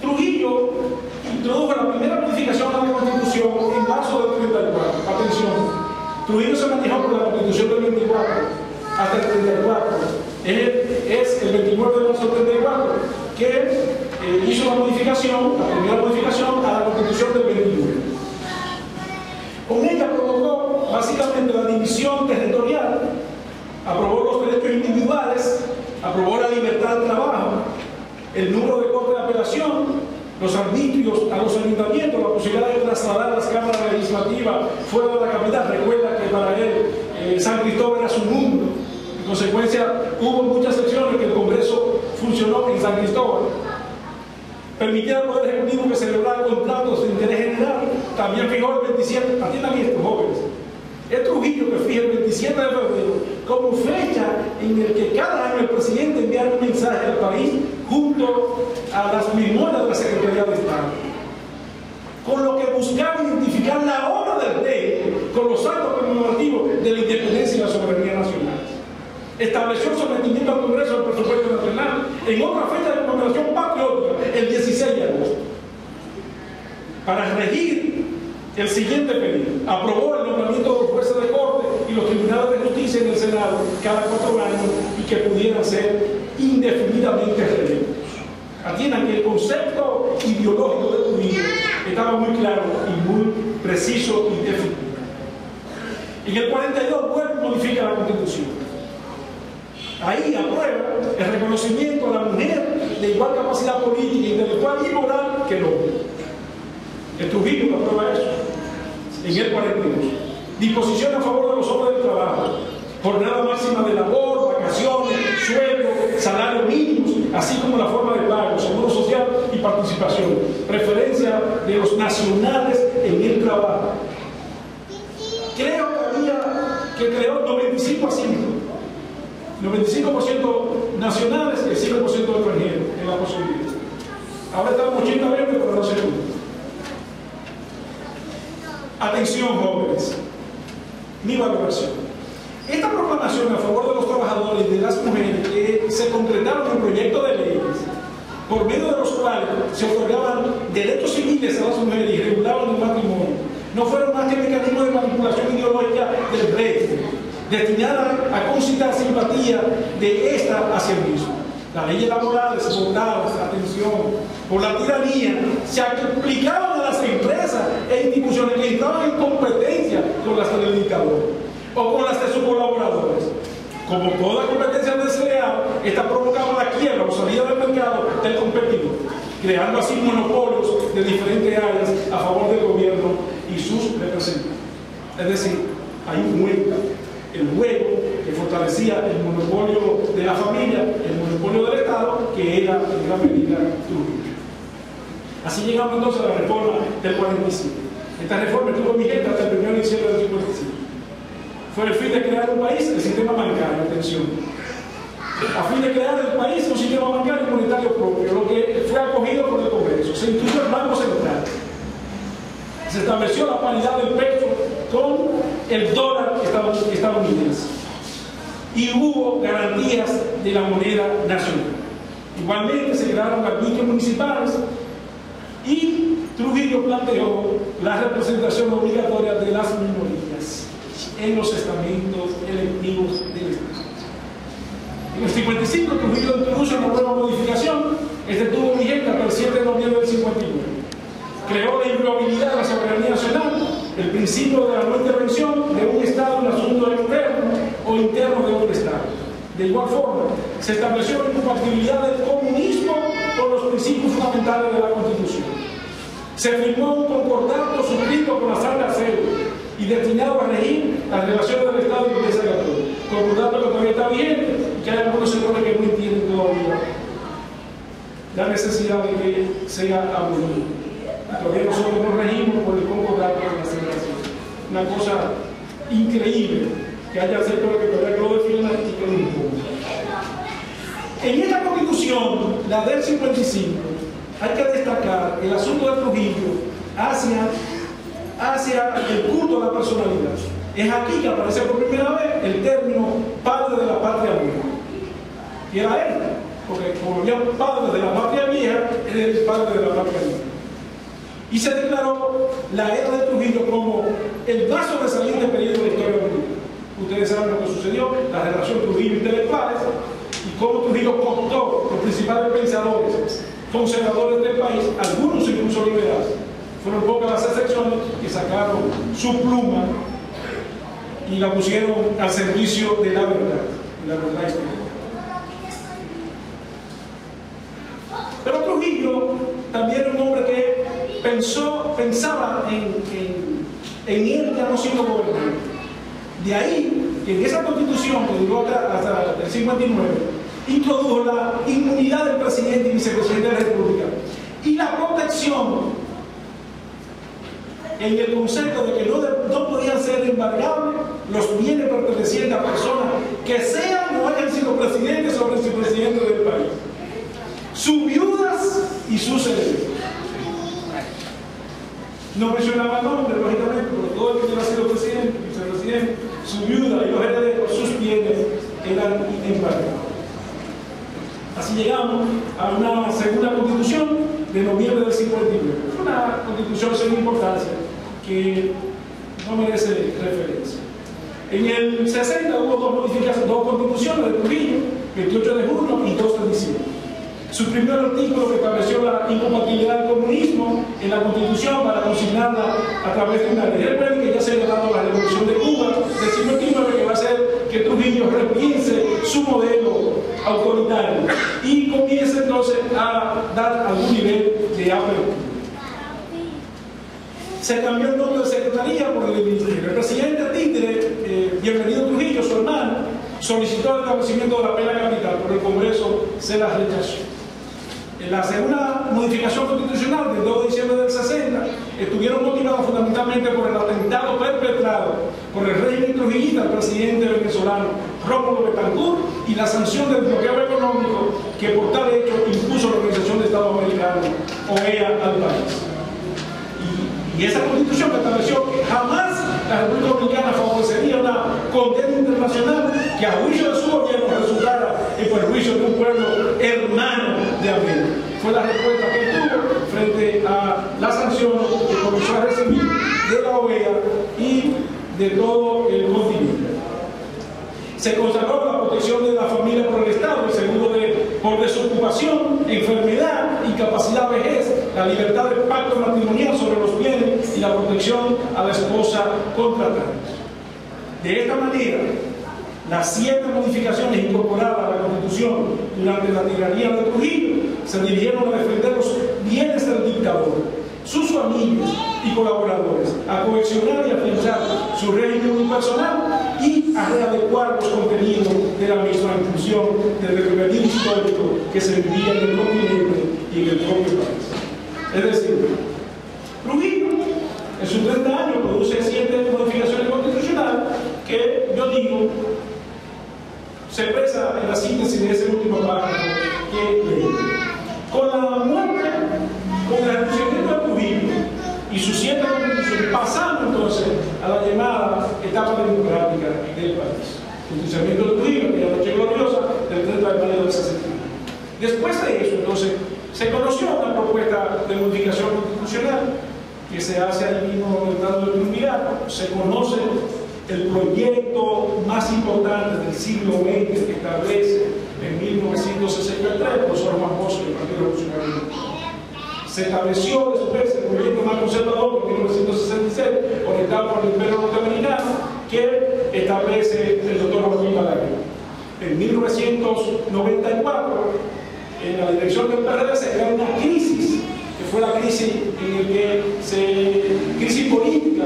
[SPEAKER 2] Trujillo introdujo la primera modificación a la Constitución en marzo del 34. Atención. Trujillo se manejó por la Constitución del 24 hasta el 34. Es el 29 de marzo del 34 que hizo la modificación, la primera modificación a la Constitución del 29. Con ella provocó básicamente la división territorial, aprobó los derechos individuales, aprobó la libertad de trabajo, el número de corte de apelación, los arbitrios a los ayuntamientos, la posibilidad de trasladar las cámaras legislativas fuera de la capital. Recuerda que para él San Cristóbal era su mundo. En consecuencia, hubo muchas secciones que el Congreso funcionó en San Cristóbal. Permitía al Poder Ejecutivo que celebrara contratos de interés general. También fijó el 27, atiendan esto, jóvenes. Es Trujillo que fija el 27 de febrero como fecha en el que cada año el presidente enviara un mensaje al país junto a las memorias de la Secretaría de Estado, con lo que buscaba identificar la obra del rey con los actos conmemorativos de la independencia y la soberanía nacional. Estableció el sometimiento al Congreso del presupuesto nacional en otra fecha de conmemoración patriótica, el 16 de agosto, para regir el siguiente periodo. Aprobó el nombramiento de los jueces de corte y los tribunales de justicia en el Senado cada 4 años y que pudieran ser indefinidamente reelectos. Atiendan que el concepto ideológico de Trujillo estaba muy claro y muy preciso y definido. En el 42 vuelve y modifica la Constitución. Ahí aprueba el reconocimiento a la mujer de igual capacidad política, intelectual y moral que el hombre. El Trujillo aprueba eso en el 42. Disposición a favor de los hombres del trabajo, jornada máxima de labor, vacaciones, sueldo, salario mínimos, así como la forma de pago, seguro social y participación, preferencia de los nacionales en el trabajo. Creo que creó 95 asientos, 95% nacionales y el 5% extranjeros en la posibilidad. Ahora estamos 80-20, pero no se cumple. Atención, jóvenes, mi valoración. Esta proclamación a favor de los trabajadores y de las mujeres que se concretaron en proyectos de leyes, por medio de los cuales se otorgaban derechos civiles a las mujeres y regulaban el matrimonio, no fueron más que mecanismos de manipulación ideológica del rey, destinada a concitar simpatía de esta hacia el mismo. Las leyes laborales votadas, atención, por la tiranía, se aplicaban a las empresas e instituciones que entraban en competencia con las del dictador o con las de sus colaboradores. Como toda competencia desleal, esta provocaba la quiebra o salida del mercado del competidor, creando así monopolios de diferentes áreas a favor del gobierno y sus representantes. Es decir, hay un juego, el juego que fortalecía el monopolio de la familia, el monopolio del Estado, que era en gran medida Trujillo. Así llegamos entonces a la reforma del 45. Esta reforma estuvo vigente hasta el 1 de diciembre del 55. Fue el fin de crear un país, el sistema bancario, atención. A fin de crear el país un sistema bancario y monetario propio, lo que fue acogido por el Congreso. Se instituyó el Banco Central. Se estableció la paridad del peso con el dólar estadounidense. Y hubo garantías de la moneda nacional. Igualmente se crearon arbitrios municipales y Trujillo planteó la representación obligatoria de las minorías en los estamentos electivos del Estado. En el 55, Trujillo introdujo una nueva modificación. Este tuvo vigente hasta el 7 de noviembre del 59. Creó la inviolabilidad de la soberanía nacional, el principio de la no intervención de un Estado en asuntos externos o internos de otro Estado. De igual forma, se estableció la incompatibilidad del comunismo con los principios fundamentales de la Constitución. Se firmó un concordato suscrito con la Santa Sede y destinado a regir las relaciones del Estado y la Iglesia Católica. Concordato que todavía está vigente y que hay algunos sectores que no entienden todavía la necesidad de que sea abolido. Todavía nosotros nos regimos por el concordato de la celebración. Una cosa increíble que haya sectores que todavía lo defiendan y que lo impongan. En esta Constitución, la del 55, hay que destacar el asunto de Trujillo hacia el culto a la personalidad. Es aquí que aparece por primera vez el término padre de la patria vieja. Y era él, porque como había padre de la patria vieja, él era el padre de la patria vieja. Y se declaró la era de Trujillo como el más sobresaliente periodo de la historia política. Ustedes saben lo que sucedió, la relación Trujillo-intelectuales, y cómo Trujillo cooptó los principales pensadores conservadores del país, algunos incluso liberales. Fueron pocas las excepciones que sacaron su pluma y la pusieron al servicio de la verdad histórica. Pero Trujillo también era un hombre que pensaba en él ya no siendo gobernante. De ahí que en esa Constitución que duró hasta el 59 introdujo la inmunidad del presidente y vicepresidente de la República y la protección en el concepto de que no podían ser embargables los bienes pertenecientes a personas que sean o hayan sido presidentes o vicepresidentes del país, sus viudas y sus herederos. No mencionaba nombres, lógicamente, pero todo el que hubiera sido presidente, vicepresidente, su viuda y los herederos, sus bienes eran inembargables. Así llegamos a una segunda Constitución de noviembre del 59. Una Constitución sin importancia que no merece referencia. En el 60 hubo dos constituciones de Trujillo, 28 de junio y 2 de diciembre. Suprimió el artículo que estableció la incompatibilidad del comunismo en la Constitución para consignarla a través de una ley. Recuerden que ya se ha dado la Revolución de Cuba del 59, que va a hacer que Trujillo repiense su modelo autoritario y comience entonces a dar algún nivel de apertura. Se cambió el nombre de secretaría por el de ministerio. El presidente títere, Bienvenido Trujillo, su hermano, solicitó el establecimiento de la pena capital, pero el Congreso se la rechazó. En la segunda modificación constitucional del 2 de diciembre del 60 estuvieron motivados fundamentalmente por el atentado perpetrado por el régimen trujillista al presidente venezolano Rómulo Betancourt y la sanción del bloqueo económico que por tal hecho impuso la Organización de Estados Americanos, OEA, al país. Y esa Constitución que estableció que jamás la República Dominicana favorecería una condena internacional que a juicio de su gobierno resultara en perjuicio de un pueblo hermano de América. Fue la respuesta que tuvo frente a la sanción que comenzó a recibir de la OEA y de todo el continente. Se consagró la protección de la familia por el Estado, el seguro por desocupación, enfermedad, incapacidad, vejez, la libertad del pacto matrimonial sobre los bienes y la protección a la esposa contratada. De esta manera, las 7 modificaciones incorporadas a la Constitución durante la tiranía de Trujillo se dirigieron a defender los bienes del dictador, sus familias y colaboradores, a cohesionar y afianzar su régimen unipersonal y a readecuar los contenidos de la misma en función del recorrido histórico que se vivía en el continente y en el propio país. Es decir, Trujillo en sus 30 años produce 7 modificaciones constitucionales que yo digo se expresa en la síntesis de ese último párrafo que leí. Con la muerte, con el renunciamiento de Trujillo y sus 7 constituciones, pasando entonces a la llamada etapa democrática del país. Renunciamiento de Trujillo, aquella noche gloriosa del 30 de mayo del 61. Después de eso, entonces, Se conoció una propuesta de modificación constitucional que se hace ahí mismo en el Estado del Triunvirato. Se conoce el proyecto más importante del siglo XX que establece en 1963 el profesor Juan Bosch del Partido Revolucionario. Se estableció después el proyecto más conservador en 1966, orientado por el Imperio norteamericano, que establece el doctor Joaquín Balaguer. En 1994, en la dirección del PRD se crea una crisis, que fue la crisis en la que crisis política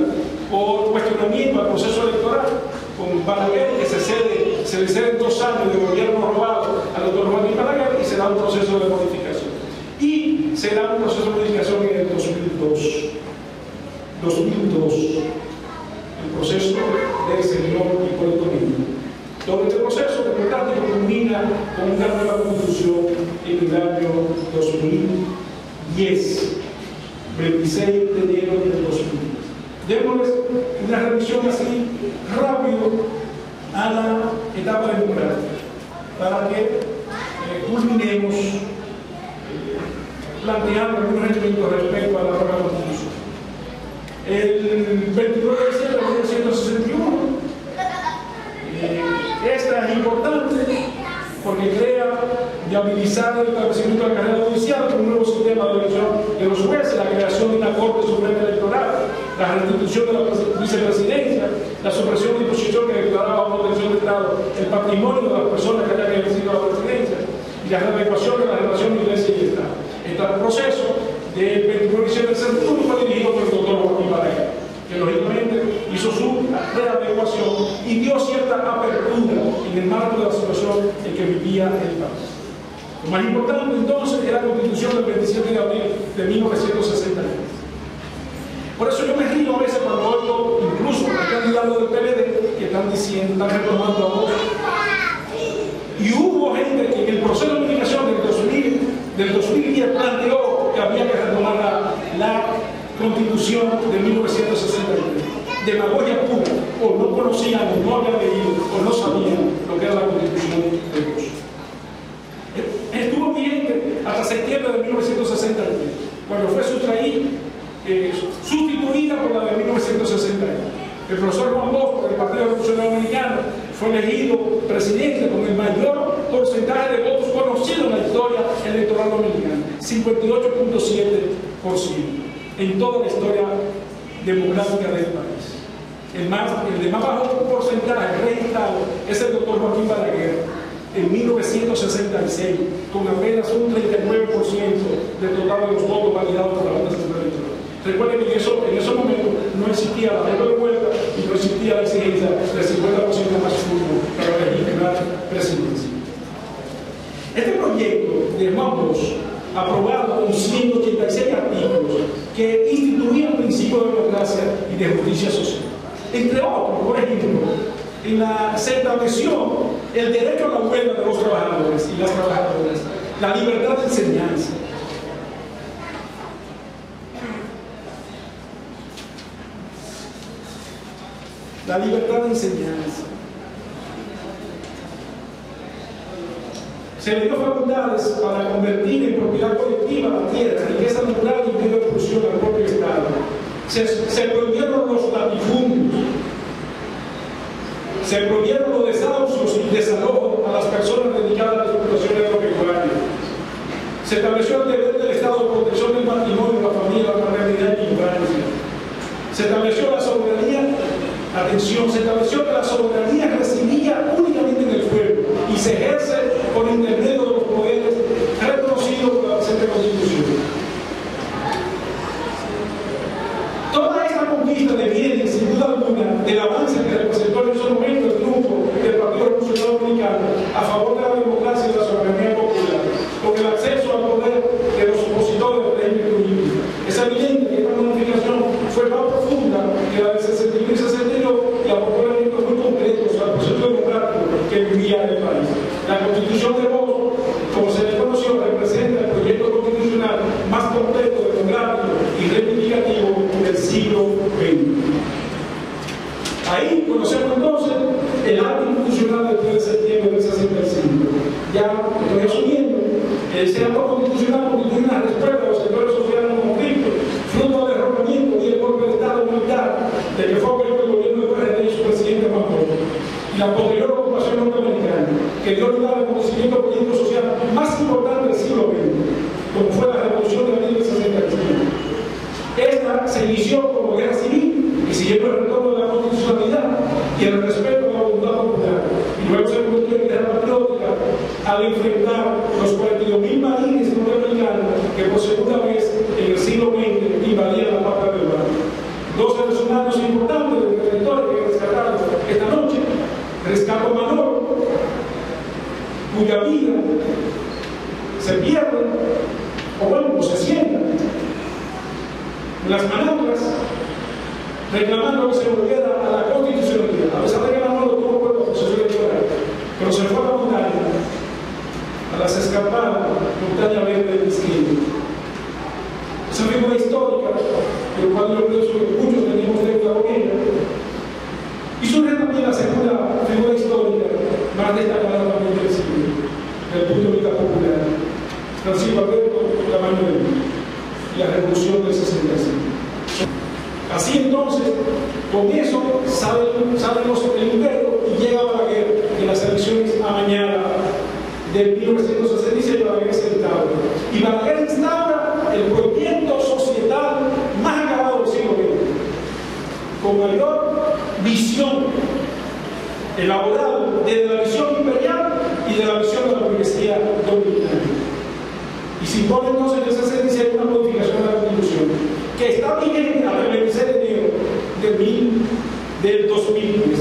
[SPEAKER 2] por cuestionamiento al proceso electoral, con Balaguer, que se le ceden 2 años de gobierno robado al doctor Joaquín Balaguer y se da un proceso de modificación. Y se da un proceso de modificación en el 2002. El proceso del señor Hipólito Unanue. Todo este proceso democrático culmina con una nueva constitución en el año 2010, 26 de enero del 2010. Démosles una revisión así rápido a la etapa democrática para que culminemos planteando algunos elementos respecto a la nueva constitución. El 29 de diciembre de 1961, esta es importante porque crea viabilizar el establecimiento de la carrera judicial con un nuevo sistema de elección de los jueces, la creación de una Corte Suprema Electoral, la restitución de la vicepresidencia, la supresión de disposición que declaraba una protección de Estado el patrimonio de las personas que hayan ejercido la presidencia y la readecuación de la relación de Iglesia y Estado. Este proceso del 29 de diciembre del 61 fue dirigido por el doctor Joaquín Balaguer, que lógicamente hizo su readecuación y dio cierta apertura en el marco de la situación en que vivía el país. Lo más importante entonces es la Constitución del 27 de abril de 1961. Por eso yo me río a veces cuando oigo incluso a candidatos del PLD que están diciendo, están retomando a voz. Y hubo gente que en el proceso de modificación del 2010 planteó que había que retomar la Constitución de 1961. Demagogia pura, o no conocían, o no habían leído, o no sabían lo que era la Constitución de Bush. Estuvo vigente hasta septiembre de 1961, cuando fue sustituida por la de 1961. El profesor Juan Bosch, por el Partido Revolucionario Americano, fue elegido presidente con el mayor porcentaje de votos conocido en la historia electoral dominicana, 58.7%, en toda la historia democrática del país. El de más bajo porcentaje registrado es el doctor Joaquín Balaguer en 1966, con apenas un 39% del total de los votos validados por la Junta Central Electoral. Recuerden que en esos momentos no existía la doble vuelta y no existía la exigencia del 50% más uno para legitimar presidencia. Este proyecto de Juan Bosch, aprobado con 186 artículos que instituían el principio de democracia y de justicia social. Entre otros, por ejemplo, se estableció el derecho a la huelga de los trabajadores y las trabajadoras, la libertad de enseñanza. La libertad de enseñanza. Se le dio facultades para convertir en propiedad colectiva la tierra, riqueza natural y medio de producción al propio Estado. Se prohibieron los latifundios. Se prohibieron los desahucios y desalojos a las personas dedicadas a la explotación agropecuaria. Se estableció el deber del Estado de protección del matrimonio, la familia, la maternidad y la infancia. Se estableció la soberanía. Atención, se estableció que la soberanía residía únicamente en el pueblo y se ejerce por intermedio de los poderes reconocidos por la presente Constitución. Toda esta conquista deviene, sin duda alguna, del avance que representó en ese momento el grupo del Partido Revolucionario Dominicano a favor de la democracia y de la soberanía popular, con el acceso al poder de los opositores del régimen jurídico. Es evidente que esta modificación fue más profunda que la del 61 y 62 y aportó elementos muy concretos al proceso democrático que vivía el país. La Constitución de Bosch reforma constitucional constituye una respuesta a los sectores sociales en conflicto, fruto del derrocamiento y el golpe de Estado militar de que fue el gobierno del PRD y su presidente Maduro, y la posterior ocupación norteamericana, que dio lugar al acontecimiento político social más importante del siglo XX, como fue la Revolución de 1965. Esta se inició como guerra civil y siguiendo el retorno de la constitucionalidad y el respeto a la voluntad popular, y luego se convirtió en guerra patriótica al enfrentar los 42.000 marines norteamericanos que por segunda vez en el siglo XX invadían la patria del mar. Dos escenarios importantes del territorio que rescataron esta noche: rescato Manolo, cuya vida se pierde, o bueno, se sienta en las maniobras, reclamando que se volviera a la constitucionalidad, a pesar de que Manolo tuvo acuerdo con proceso electoral, pero se fue a la montaña, a las escarpadas, montaña verde del Esquillo. Esa figura histórica, pero cuando yo pienso que muchos teníamos deuda con ella, y surge también la segunda figura histórica más destacada también del siglo, del punto de vista popular, Francisco Alberto Camaño y la Revolución del 65. Así entonces, con eso salen los del imperio y llega Balaguer en las elecciones amañadas de 1966. Balaguer se instaura. Y Balaguer instaura el movimiento societal más acabado del siglo XX, con mayor visión, elaborado desde la visión imperial y de la visión de la burguesía dominicana. Y se impone entonces en el 66 una modificación de la Constitución, que está vigente hasta el 26 de enero del 2003.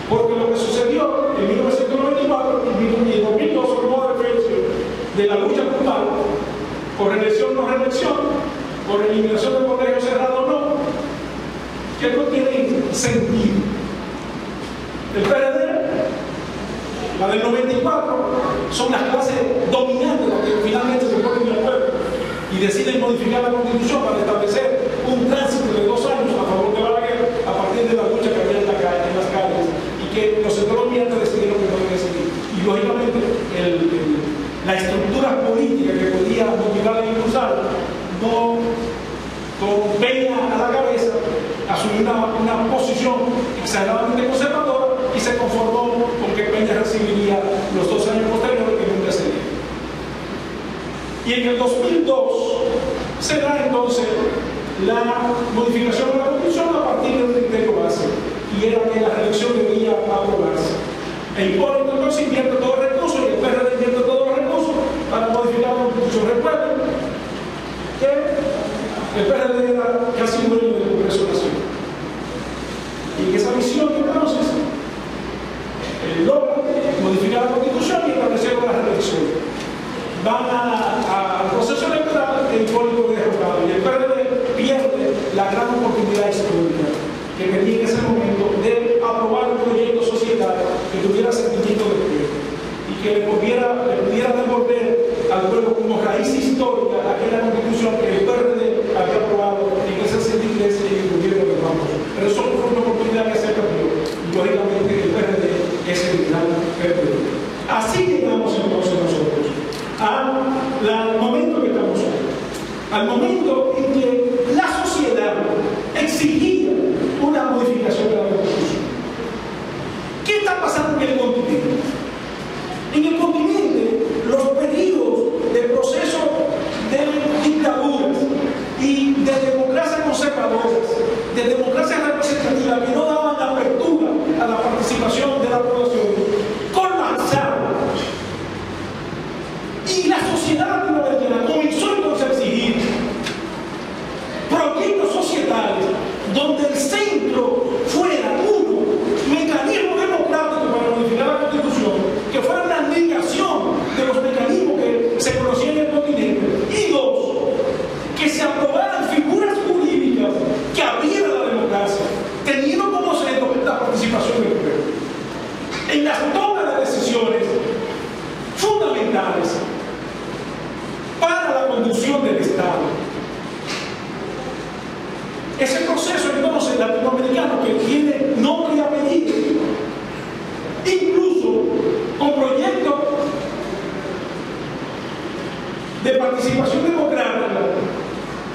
[SPEAKER 2] Porque lo que sucedió en 1994 y en 2002 fue una defensa de la lucha cultural, por reelección o no reelección, por eliminación del colegio cerrado o no, que no tiene sentido. El PRD, la del 94, son las clases dominantes las que finalmente se ponen de acuerdo y deciden modificar la Constitución para establecer un tránsito de 2 años a favor de Balaguer a partir de la lucha que había en las calles, y que los sectores dominantes decidieron que no deben seguir. Y lógicamente la estructura política que podía motivar e impulsar no, con Peña a la cabeza, asumió una posición exageradamente conservadora y se conformó con que Peña recibiría los 2 años posteriores que nunca se dio. Y en el 2002 se da entonces la modificación de la Constitución a partir del criterio base, y era que la reelección debía aprobarse. E Hipólito entonces invierte todos los recursos, y el PRD invierte todos los recursos para modificar la Constitución. Recuerden que el PRD era casi un dueño del Congreso Nacional. Y en esa visión entonces logra modificar la Constitución y establecer la reelección. Van al proceso electoral, el Hipólito es derrotado y el PRD pierde la gran oportunidad histórica que tenía en ese momento de aprobar un proyecto societal que tuviera sentimiento de pueblo y que le pudiera devolver al pueblo como raíz histórica aquella Constitución que el PRD había aprobado en el 63 en el gobierno de Ramos. Pero eso fue una oportunidad que se perdió, y lógicamente el PRD es el gran perdedor. Así llegamos entonces nosotros al momento que estamos hoy, al momento en que la sociedad exigía una modificación de la Constitución. ¿Qué está pasando en el continente? En el continente, los periodos de proceso de dictaduras y de democracias conservadoras, de democracia representativa que no daban apertura a la participación de la población, colapsaron. Y la sociedad latinoamericana comenzó entonces a exigir participación democrática,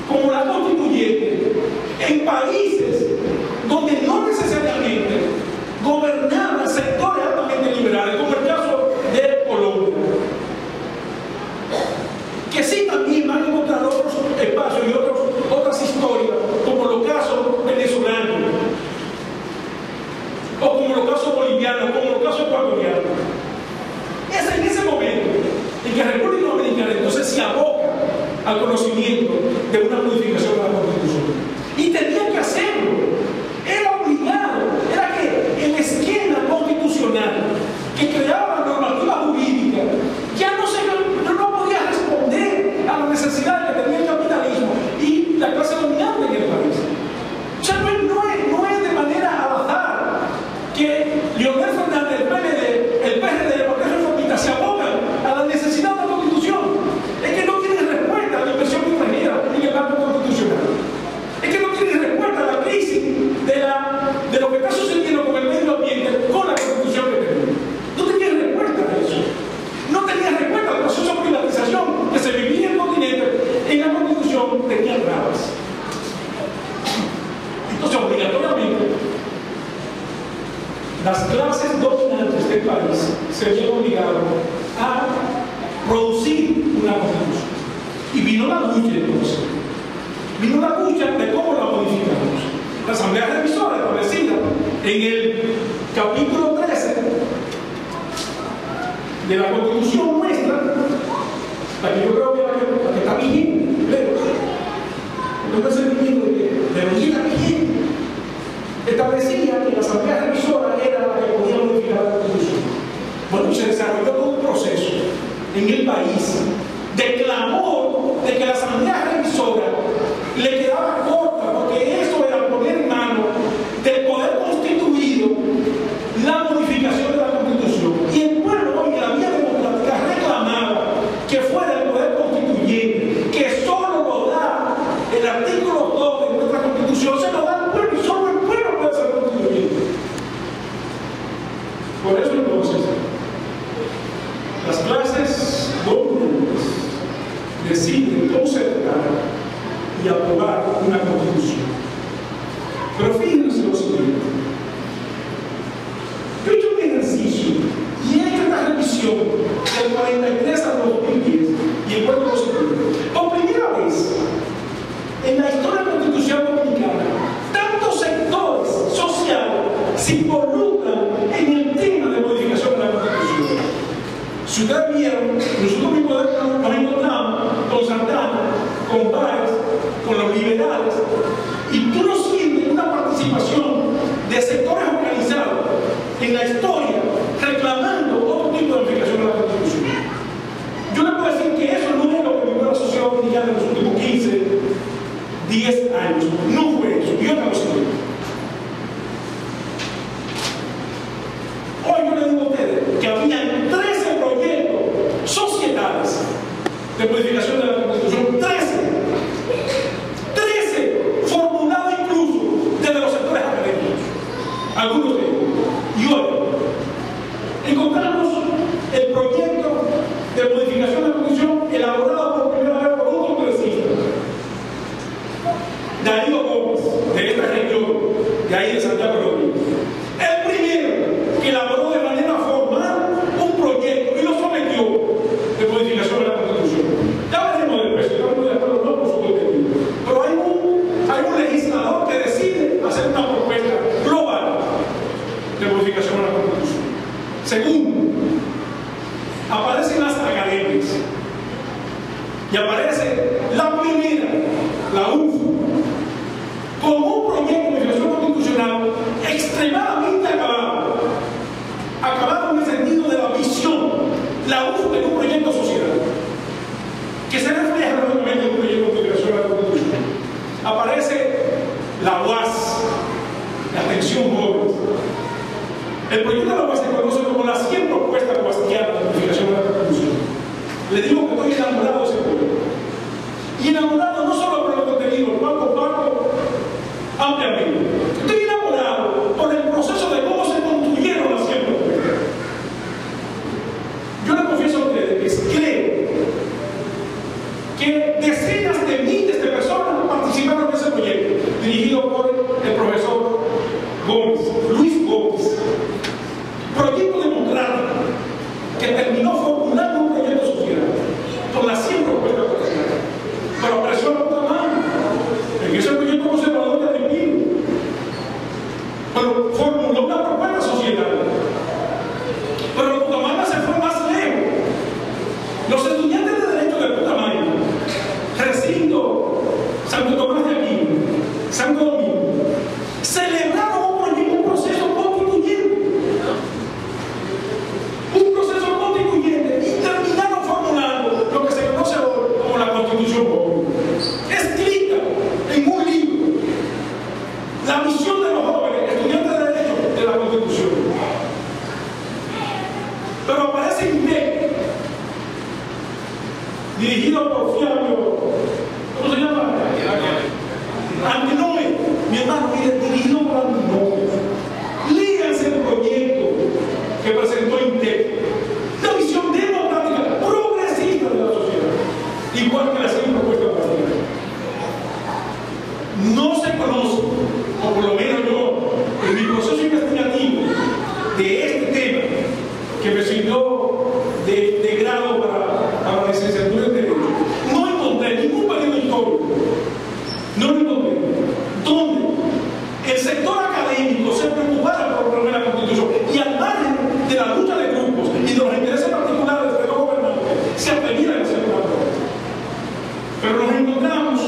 [SPEAKER 2] como la constituyente, en países donde no necesariamente gobernaban sectores altamente liberales, como el caso de Colombia, que sí también van a encontrar otros espacios y otras historias, como los casos venezolanos, o como los casos bolivianos, como los casos ecuatorianos. Es en ese momento en que la República Dominicana entonces se aboca al conocimiento de una modificación de la Constitución. Y tenía que hacerlo. Era obligado. Era que el esquema constitucional que creaba la normativa jurídica ya no podía responder a la necesidad que tenía el capitalismo y la clase dominante en el país. O sea, no es de manera al azar que Leonel Fernández, el PRD, porque es reformista, se abocan a la necesidad de la Constitución. Es que no tienen respuesta a la inversión extranjera en el marco constitucional. Es que no tienen respuesta a la crisis de lo que está sucediendo con el medio ambiente con la Constitución que tenemos. No tenían respuesta a eso. No tenían respuesta al proceso de privatización que se vivía en el continente. En la Constitución tenían trabas. Entonces, obligatoriamente, las clases dominantes del país se vieron obligadas a producir una constitución. Y vino la lucha entonces. Vino la lucha de cómo la modificamos. La Asamblea Revisora establecida en el capítulo 13 de la Constitución nuestra, la que yo creo que la que está vigente, no es el viviendo de lo que está vigente, establecía que la Asamblea Revisora era la que podía modificar la Constitución. Bueno, se desarrolló todo un proceso en el país de clamor de que la Asamblea Revisora le quedaba corta, porque eso era poner en mano del poder constituido la modificación de la Constitución. Y el pueblo hoy en la vía democrática reclamaba que fuera el poder constituyente, que solo lo da el artículo 2 de nuestra Constitución, se lo da al pueblo y solo el pueblo puede ser constituyente. Por eso entonces, las clases dominantes deciden concertar y aprobar una constitución. Pero fíjense lo siguiente. Yo he hecho un ejercicio y he hecho una revisión del 43 al 2010 y encuentro lo siguiente. Por primera vez en la historia constitucional dominicana, tantos sectores sociales se involucran en el tema de modificación de la Constitución. Si ustedes vieron, nosotros mismos nos encontramos con Santana, con Páez, con los liberales, y tú no sientes una participación de sectores organizados en la historia reclamando otro tipo de modificación de la Constitución. Yo le puedo decir que eso no es lo que vivió la sociedad dominicana en los últimos 15, 10 años. No fue eso. Y otra cosa. Hoy yo le digo a ustedes que habían 13 proyectos societales de modificación de la Constitución. 13 formulados incluso desde los sectores académicos, algunos de ellos. Y hoy encontramos el proyecto de modificación de la Constitución elaborado por primera vez por un congresista, Darío Gómez, de esta región, de ahí de Santiago Rodríguez. El primero que elaboró de manera formal un proyecto y lo sometió de modificación de la Constitución. Ya veremos después, ya veremos después los nombres, por su contenido. Pero hay un legislador que decide hacer una propuesta global de modificación de la Constitución. Segundo, aparecen las academias y aparece la primera, la UFU, con un proyecto de modificación constitucional extremadamente acabado en el sentido de la visión. La UFU es un proyecto social que se refleja nuevamente en un proyecto de modificación de la Constitución. Aparece la UAS, la atención jóvenes. El proyecto de la UAS se conoce como las 100 propuestas guastianas de modificación de la Constitución. Le digo que estoy enamorado de ese proyecto. Y enamorado no solo por el contenido, lo cual comparto ampliamente. Estoy enamorado por el proceso de cómo se construyeron las 100 propuestas. Yo le confieso a ustedes que creo que decenas de miles de personas participaron en ese proyecto, dirigido por el profesor Gómez, Luis Gómez. Proyecto democrático que terminó formulando un proyecto social con las 100 propuestas profesionales. Pero apareció la puta mano. En ese proyecto conservador de Adipino. Pero formuló una propuesta social. Pero Putamana se fue más lejos. Los estudiantes de Derecho de Putamana, recinto Santo Tomás de Aquino, Santo Domingo, celebraron un proceso constituyente. Un proceso constituyente y terminaron formulando lo que se conoce como la Constitución Joven, escrita en un libro, la visión de los jóvenes estudiantes de Derecho de la Constitución. Pero aparece INTEC, dirigido por Flavio, ¿cómo se llama? Antinoe, mi hermano, dirigido por Antinoe. Líganse el proyecto que presentó INTEC, la visión democrática, progresista de la sociedad, igual que las 100 propuestas básicas. No se conoce, o por lo menos yo, en mi proceso investigativo de este tema, que me sirvió de grado para la licenciatura en Derecho, no encontré ningún periodo histórico, no lo encontré, donde el sector académico se preocupara por proponer la Constitución y al margen de la lucha de grupos y de los intereses particulares de los gobernantes se atrevieran a hacer una propuesta. Pero nos encontramos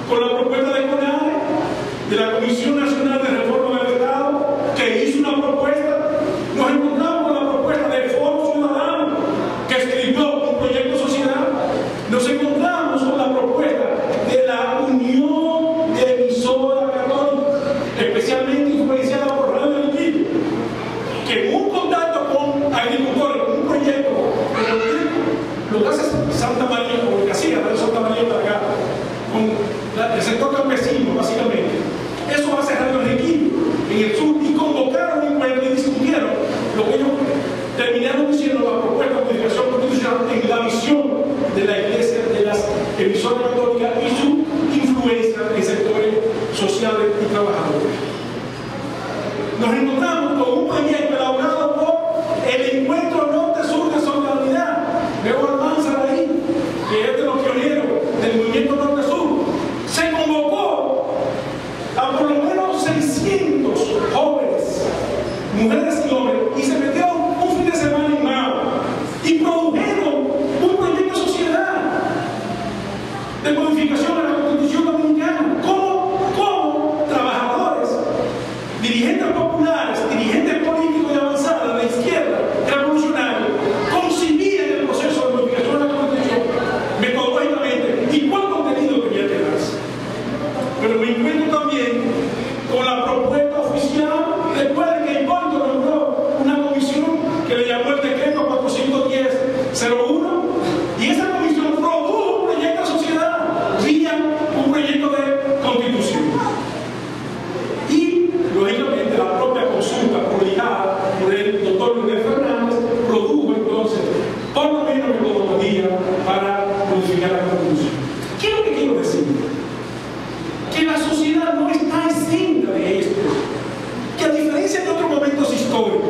[SPEAKER 2] con la propuesta de CONADE, de la Comisión Nacional de Reforma del Estado, que hizo una propuesta. Nos encontramos con la propuesta del Foro Ciudadano, que escribió un proyecto social. Nos encontramos con la propuesta de la Unión de Emisoras Católicas, especialmente influenciada por Radio del Equipo, que en un contacto con agricultores, con un proyecto, lo que hace Santa María, o lo que hacía de Santa María para acá, con el sector campesino, básicamente. Eso hace Radio del Equipo en el sur, y convocaron un encuentro y discutieron lo que ellos terminaron diciendo, la propuesta de modificación constitucional en la visión de la Iglesia, de las emisoras católicas y su influencia en sectores sociales y trabajadores. Nos encontramos con un proyecto elaborado por el Encuentro Norte-Sur de Solidaridad, Leo Almanzar ahí, que es de los pioneros del movimiento Norte-Sur. Se convocó a por lo menos 600 jóvenes, mujeres y hombres, y se metieron un fin de semana en Mao y produjeron un proyecto de sociedad de modificación de la Constitución Dominicana. ¿Cómo trabajadores, dirigentes populares, dirigentes políticos de avanzada, de izquierda, revolucionarios, concibían el proceso de modificación de la Constitución metodológicamente y cuál contenido tenía que darse? Pero me encuentro también con la propuesta oficial. Recuerden que Hipólito nombró una comisión que le llamó el decreto 410-01, y esa comisión produjo un proyecto de sociedad vía un proyecto de constitución. Y lógicamente la propia consulta publicada por el doctor Leonel Fernández produjo entonces por lo menos metodología para modificar la Constitución. ¿Qué es lo que quiero decir? Que la sociedad no está exenta de esto, que a diferencia de otros momentos históricos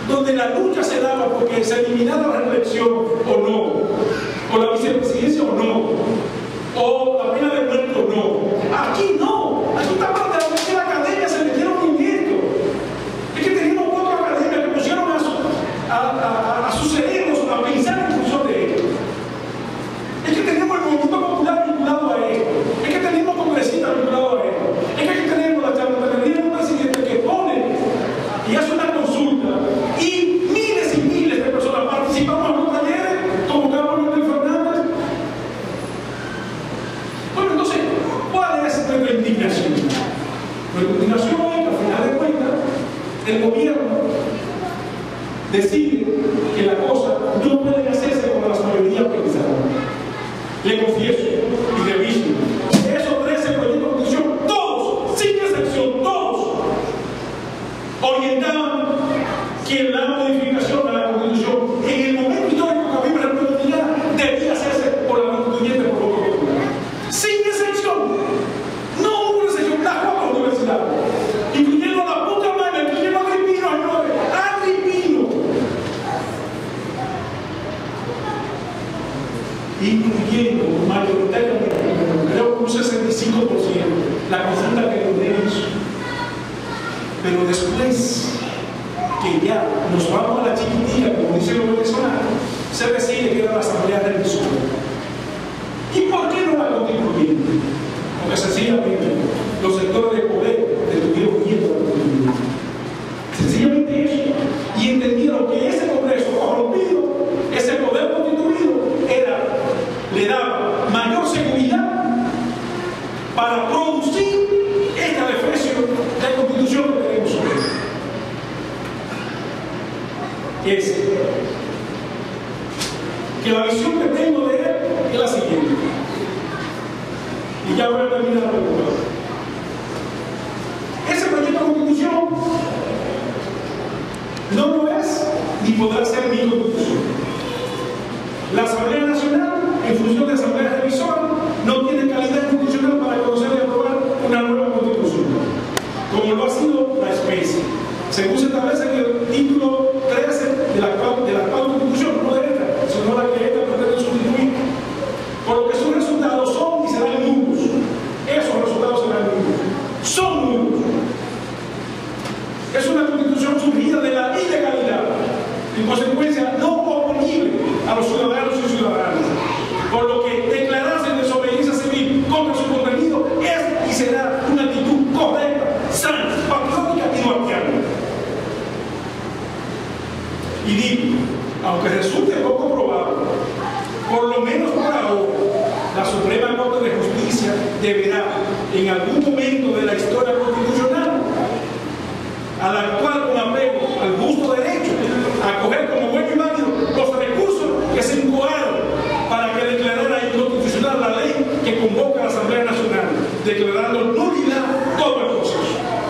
[SPEAKER 2] donde la lucha se daba porque se eliminara la reelección o no, o la vicepresidencia o no, o la pena de muerte o no, aquí no. Aquí está parte de la academia, se metieron en esto. Es que tenemos cuatro academias que pusieron a sus cerebros a pensar en función de esto. Es que tenemos el movimiento popular vinculado a esto. Es que tenemos congresistas vinculados a esto. Es que aquí tenemos la charlatanería de un presidente que pone y hace una consulta y miles y miles de personas participamos en los talleres convocados por Leonel Fernández. Bueno, entonces, ¿cuál es nuestra indignación? Nuestra indignación es que al final de cuentas el gobierno decide que la cosa no puede hacerse como las mayorías pensaron. Le confieso y reviso, esos 13 proyectos de constitución, todos, sin excepción, todos, orientaban que la modificación de la Constitución en el momento histórico que vive la República Dominicana debía hacerse por la constituyente por los constituyendo mayoritariamente, creo que un 65%, la consulta que tenemos. Pero después que ya nos vamos a la chiquitilla, como dicen los venezolanos, se decide que era la asamblea revisora. ¿Y por qué no la constituyente? Porque sencillamente los sectores de poder detuvieron quieto la constituyente. Sencillamente eso. Y entendieron que ese Congreso corrompido, ese poder constituido, le daba mayor seguridad para producir esta defensa de constitución que tenemos hoy. Es que la visión que tengo de él es la siguiente. Y ya voy a terminar la pregunta. Ese proyecto de constitución no lo es ni podrá ser mi constitución. La Asamblea Nacional, en función de Asamblea Revisora, no tiene calidad constitucional para conocer y aprobar una nueva constitución, como lo ha sido la especie, según se establece en el título 13 de la actual constitución, no de esta, sino la que esta pretende sustituir, por lo que sus resultados son y serán nulos. Esos resultados serán nulos. Son nulos. Es una constitución surgida de la ilegalidad, en consecuencia no oponible a los ciudadanos y ciudadanas, por lo que declararse en desobediencia civil contra su contenido es y será una actitud correcta, sana, patriótica y duartiana. Y digo, aunque resulte poco probable, por lo menos por ahora, la Suprema Corte de Justicia deberá, en algún momento de la historia constitucional, al actuar con apego al justo derecho, acoger como bueno y válido los recursos que se incoaron para que declarara inconstitucional la ley que convoca a la Asamblea Nacional, declarando nulidad todo el proceso.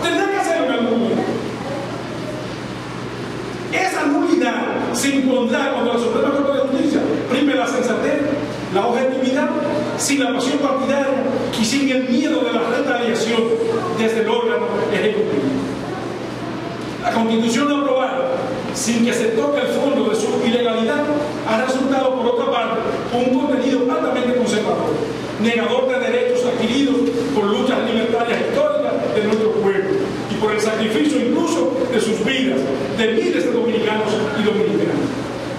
[SPEAKER 2] Tendrá que hacerlo en algún momento. Esa nulidad se impondrá cuando la Suprema Corte de Justicia prime la sensatez, la objetividad, sin la pasión partidaria y sin el miedo de la retaliación desde el órgano ejecutivo. La Constitución aprobada, sin que se toque el fondo de su ilegalidad, ha resultado, por otra parte, un contenido altamente conservador, negador de derechos adquiridos por luchas libertarias históricas de nuestro pueblo y por el sacrificio incluso de sus vidas, de miles de dominicanos y dominicanas.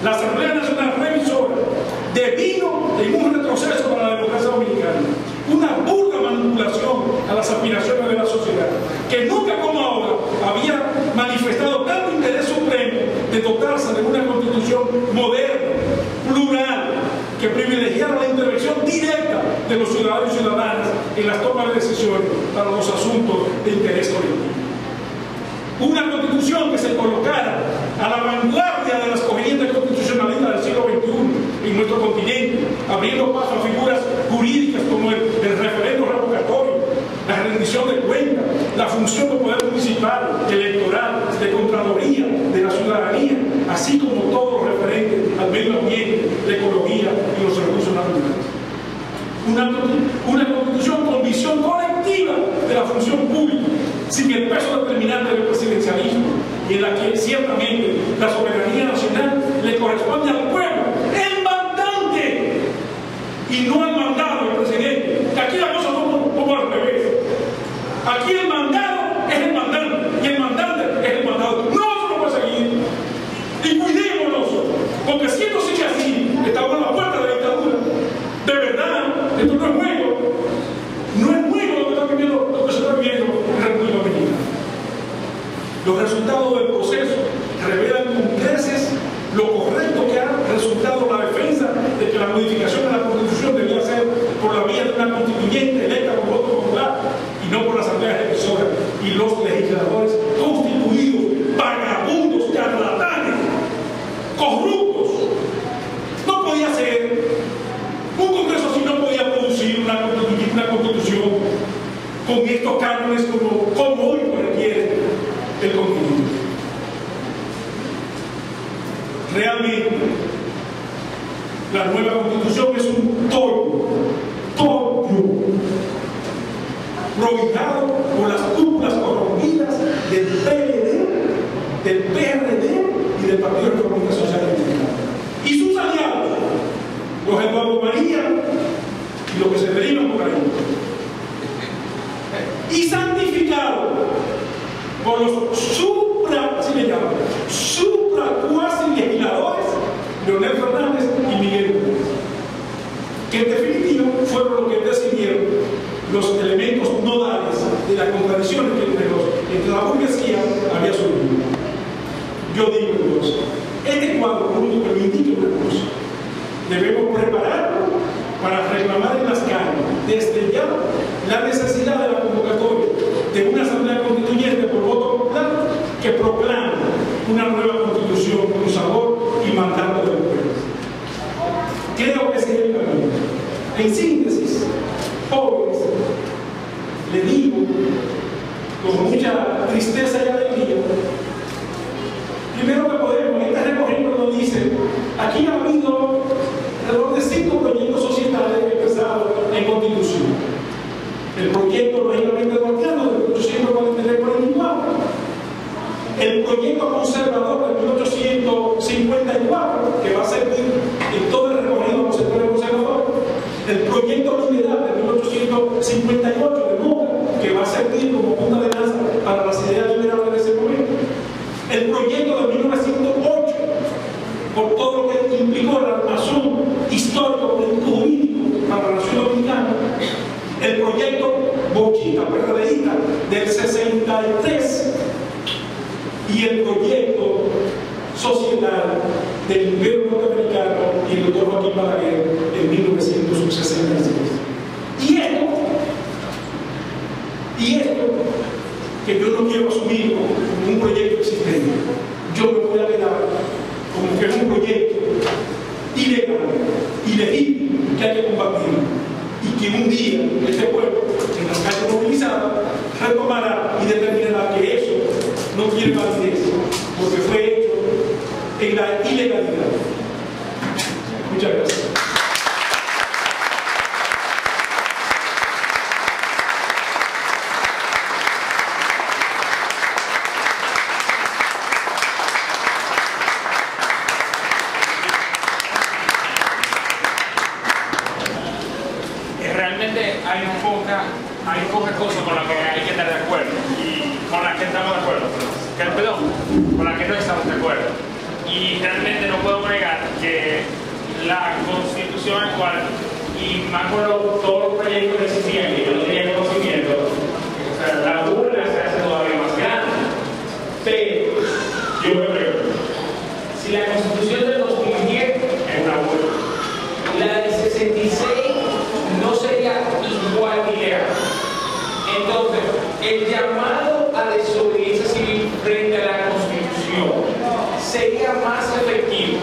[SPEAKER 2] La Asamblea Nacional Revisora devino en un retroceso para la democracia dominicana, una burda manipulación a las aspiraciones de la sociedad, que nunca como ahora había manifestado tanto interés supremo de dotarse de una constitución moderna, plural, que privilegiara la intervención directa de los ciudadanos y ciudadanas en las tomas de decisiones para los asuntos de interés colectivo. Una constitución que se colocara a la vanguardia de las corrientes constitucionalistas del siglo XXI en nuestro continente, abriendo paso a figuras jurídicas como el referendo revocatorio, la rendición de cuentas, la función del poder municipal, electoral, de contraloría, de la ciudadanía, así como todo lo referente al medio ambiente, la ecología y los recursos naturales. Una constitución con visión colectiva de la función pública, sin el peso determinante del presidencialismo, y en la que ciertamente la soberanía nacional le corresponde al pueblo, el mandante, y no al mandado del presidente, que aquí la cosa como al revés. Aquí el mandado es el mandante, y el mandante es el mandado. No se lo puede seguir. Y cuidémonos, porque si esto sigue así, estamos a la puerta de la dictadura. De verdad, esto no es juego. No es juego lo que se está viviendo en la República Dominicana. Los resultados del proceso revelan con creces lo correcto que ha resultado la defensa de que la modificación de la Constitución debía ser por la vía de una constituyente electa con voto popular y no por la Asamblea Revisora y los legisladores constituidos, vagabundos, charlatanes, corruptos. No podía ser. Un Congreso así no podía producir una constitución con estos cánones como hoy requiere el continente. Realmente, la nueva constitución es un tollo provocado por las cúpulas corrompidas del PLD, del PRD y del Partido Reformista Social Cristiano. Y sus aliados, los Eduardo María, y lo que se deriva por ahí. Y santificado por los cuasi legisladores Leonel Fernández y Miguel Núñez, que en definitiva fueron los que decidieron los elementos nodales de las contradicciones que entre la burguesía había surgido. Yo digo entonces, este cuadro político me indica una cosa: debemos prepararlo para reclamar en las calles desde ya la necesidad de la convocatoria de una asamblea constituyente por voto popular que proclame una nueva constitución con sabor y mandato del pueblo. Creo que ese es el camino. En síntesis, jóvenes, le digo con mucha tristeza y alegría, primero que podemos, este recorrido nos dice, aquí ha habido alrededor de 5 proyectos societales empezados en constitución. El proyecto lógicamente duartiano de 1843-44, el proyecto conservador de 1854, que va a servir en todo el recorrido como sector conservador, el proyecto liberal de 1858 de Moca, que va a servir como punta de lanza para las ideas liberales de ese momento, el proyecto de 1908, por todo lo que implicó el armazón histórico, político, jurídico para la nación dominicana, el proyecto bochita, PRDista, del 63, y el proyecto societal del Imperio Norteamericano y el doctor Joaquín Balaguer en 1966. Y esto, que yo no quiero asumir como un proyecto existente, yo me voy a quedar como que es un proyecto ilegal, ilegítimo, que hay que combatir, y que un día este pueblo, en las calles movilizadas, retomará y determinará que eso no tiene validez, porque fue hecho en la ilegalidad. Muchas gracias.
[SPEAKER 3] Hay pocas cosas con las que hay que estar de acuerdo y con las que estamos de acuerdo, con las que no estamos de acuerdo. Y realmente no puedo negar que la constitución actual, y me acuerdo todos los proyectos que existían y yo no tenía conocimiento, o sea, la burla se hace todavía más grande. Pero yo me pregunto, si la constitución del 2010 es una burla, la del 66 no sería igual de ilegal. Entonces, el llamado a desobediencia civil frente a la Constitución sería más efectivo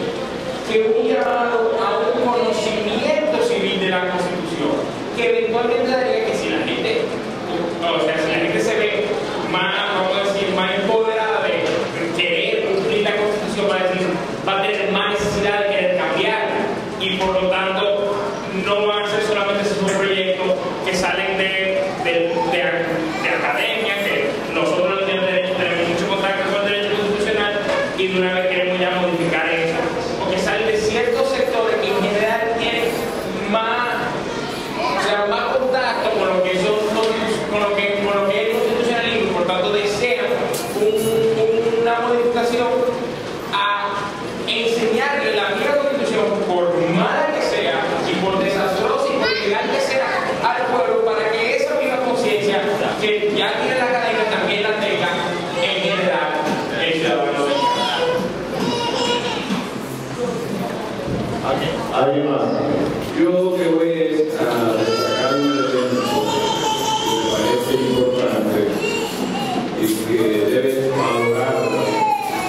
[SPEAKER 3] que un llamado a un conocimiento civil de la Constitución, que eventualmente daría que si la gente, o sea, si la gente se ve más, vamos a decir, más empoderada de querer cumplir la Constitución, va a tener más necesidad de querer cambiarla, y por lo tanto no van a ser solamente esos proyectos que salen de academia, que nosotros los de derecho tenemos mucho contacto con el derecho constitucional y de una vez queremos ya modificar eso, porque salen de ciertos sectores que en general tienen más, o sea, más contacto con lo que son con lo que es el constitucionalismo, por tanto desean una modificación a enseñarle la misma Constitución, por mala que sea y por desastrosa y por ilegal que sea, al pueblo, para que esa misma conciencia que ya tiene la academia también la tenga en general el ciudadano dominicano.
[SPEAKER 1] ¿Alguien más?
[SPEAKER 4] Yo lo que voy es a destacar un elemento que me parece importante y que debe valorar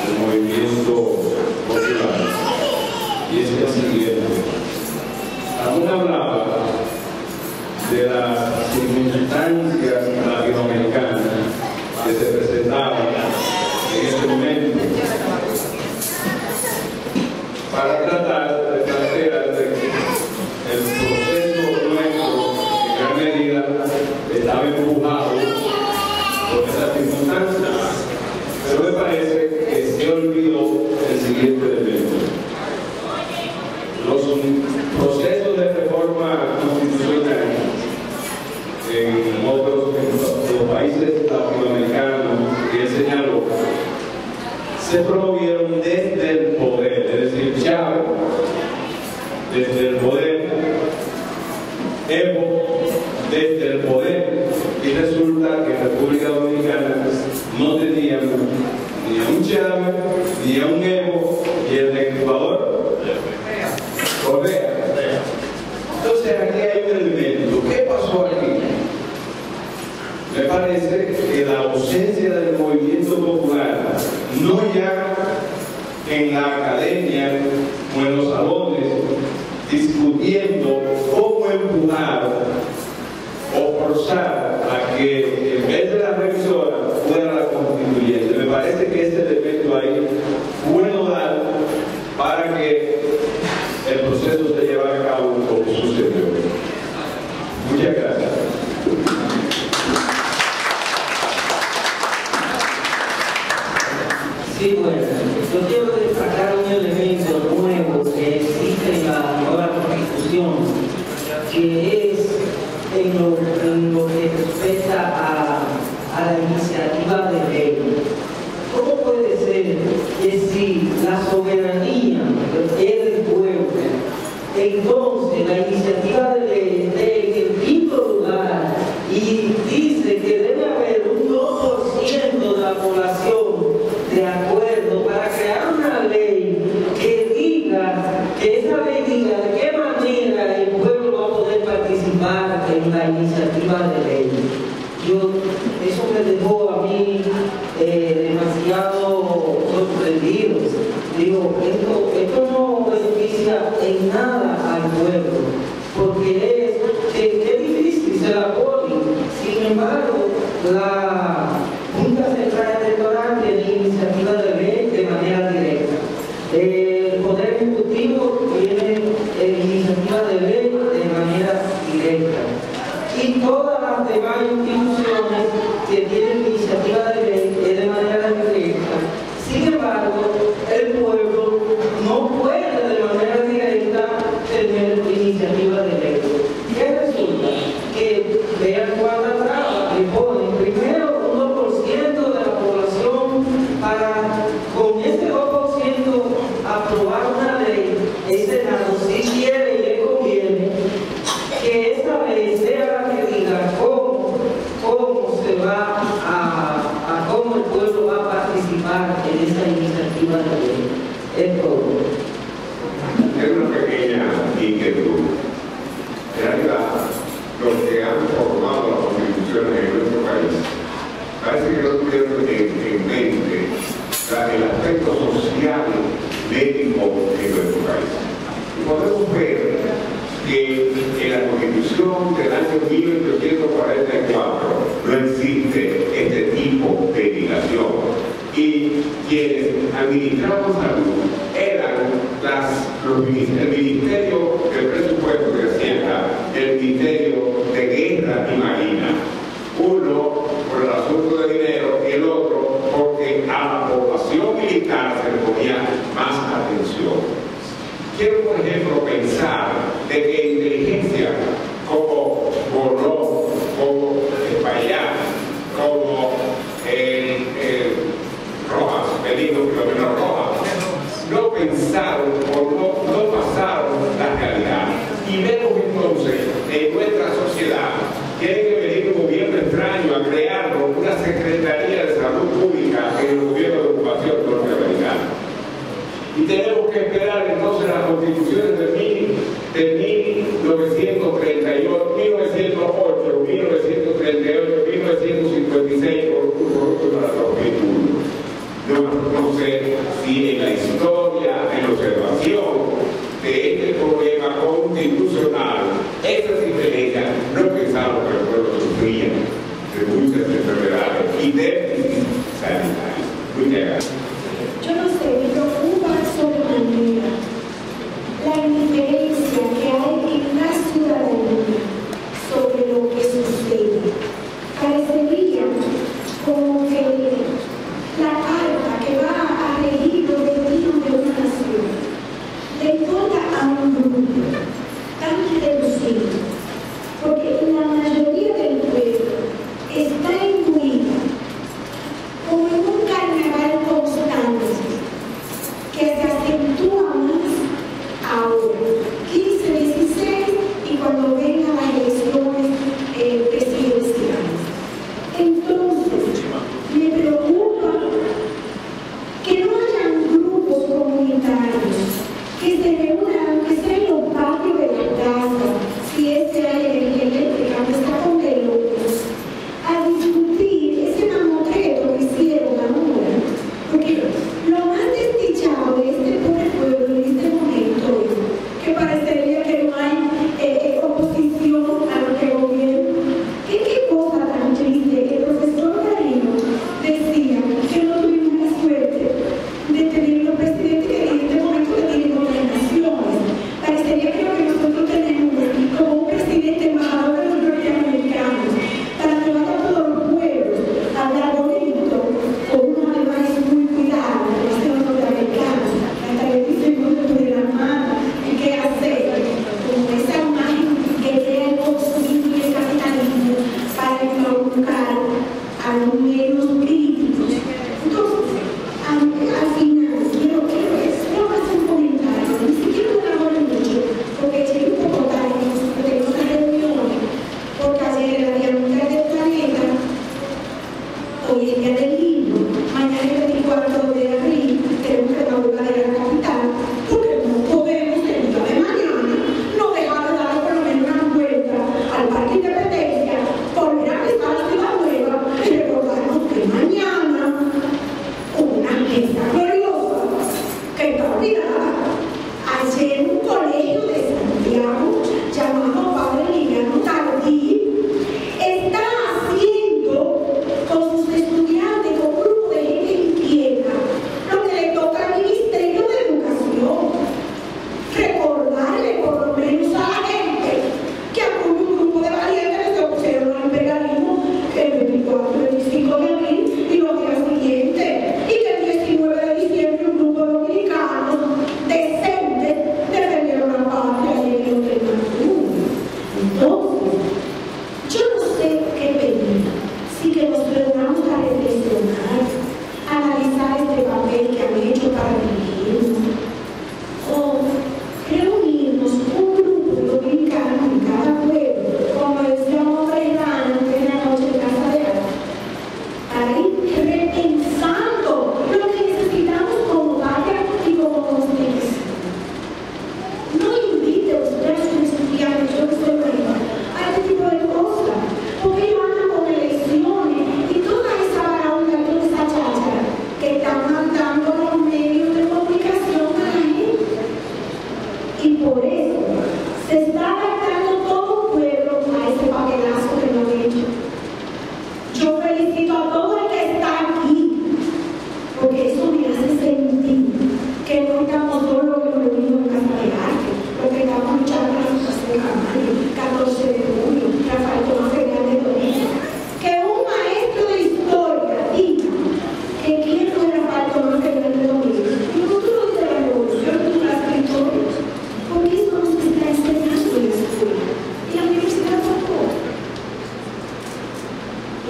[SPEAKER 4] el movimiento popular, y es el siguiente. Aún hablaba de las circunstancias latinoamericanas que se presentaban en este momento para tratar de plantear el proceso nuestro en gran medida estaba empujado por esas circunstancias, pero me parece que se olvidó el siguiente elemento: los procesos de reforma constitucional se promovieron desde el poder, es decir, Chávez, desde el poder, Evo, desde el poder, y resulta que en República Dominicana no teníamos ni a un Chávez, ni a un Evo, y el Ecuador, Correa. Entonces aquí hay un elemento. ¿Qué pasó aquí? Me parece que la ausencia del movimiento popular, no ya en la academia o en los salones, discutiendo cómo empujar o forzar a que en vez de la revisora fuera la constituyente. Me parece que ese elemento ahí bueno dar para que el proceso se llevara a cabo como sucedió. Muchas gracias.
[SPEAKER 5] Sí, bueno, yo quiero destacar un elemento nuevo que existe en la nueva Constitución, que es en lo que respecta a la iniciativa de ley. ¿Cómo puede ser que si la soberanía es del pueblo, entonces la iniciativa de ley esté en el quinto lugar y dice que debe haber un 2% de la población de acuerdo para crear una ley que diga, que esa ley diga de qué manera el pueblo va a poder participar en la iniciativa de ley? Eso me dejó a mí demasiado sorprendido. Digo, esto no beneficia en nada al pueblo, porque es difícil, se la pone. Sin embargo, la Junta Central Electoral tiene iniciativa de ley de manera directa. El Poder Ejecutivo tiene iniciativa de ley de manera directa. Y todas las demás instituciones que tienen iniciativa de ley es de manera directa. Sin embargo, el pueblo no puede de manera directa tener iniciativa de ley. ¿Qué resulta? Que vean cuánta traba le ponen. Primero, 1% de la población para, con ese 2%, aprobar una ley. El Senado sí quiere y le conviene que esa ley sea la que diga cómo se va cómo el pueblo va a participar en esa iniciativa de ley. Es todo.
[SPEAKER 6] Es una pequeña inquietud. En realidad, los que han formado las constituciones en nuestro país parece que no tuvieron en mente el aspecto social médico en nuestro país. Y podemos ver que en la Constitución del año 1844 no existe este tipo de indicación. Y quienes administraban salud eran el Ministerio del Presupuesto de Hacienda, el Ministerio de Guerra y Marina. Uno por el asunto de dinero y el otro porque a la población militar se le ponía más atención. Quiero, por ejemplo, pensar de que inteligencia como Borró, como Espaillat, como Rojas, Benito Filomeno Rojas, no pensaron o no pasaron la realidad. Y vemos entonces en nuestra sociedad tiene que venir un gobierno extraño a crear una Secretaría de Salud Pública en el gobierno de ocupación norteamericana. Y tenemos que esperar entonces las constituciones de 18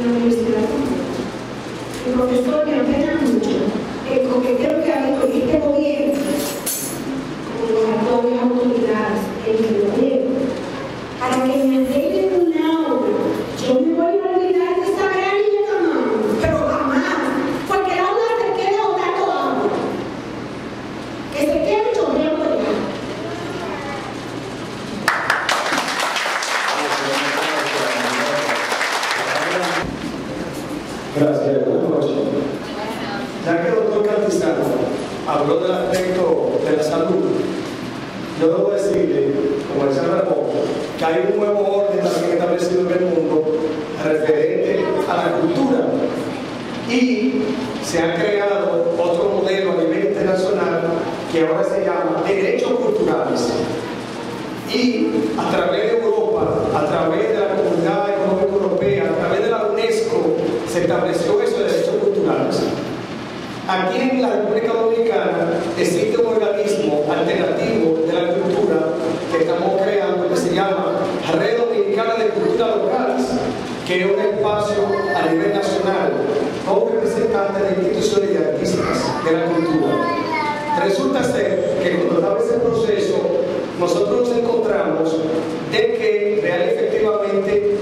[SPEAKER 7] en la universidad también. El profesor me apena mucho, porque creo que ha dicho este gobierno, como las actuales autoridades, el gobierno, para que me entreguen un audio, yo me voy a olvidar de esa granilla también, pero jamás, porque el audio se queda botando agua, que se quede chorreando de agua.
[SPEAKER 8] Gracias, buenas noches. Ya que el doctor Cantizano habló del aspecto de la salud, yo debo decirle, como decía Ramón, que hay un nuevo orden también establecido en el mundo referente a la cultura y se ha creado otro modelo a nivel internacional que ahora se llama derechos culturales. Y a través de Europa, a través de la Comunidad Económica Europea, a través de la UNESCO, se estableció eso de derechos culturales. Aquí en la República Dominicana existe un organismo alternativo de la cultura que estamos creando que se llama Red Dominicana de Cultura Locales, que es un espacio a nivel nacional, con representantes de instituciones y artistas de la cultura. Resulta ser que cuando estaba ese proceso, nosotros nos encontramos de que real efectivamente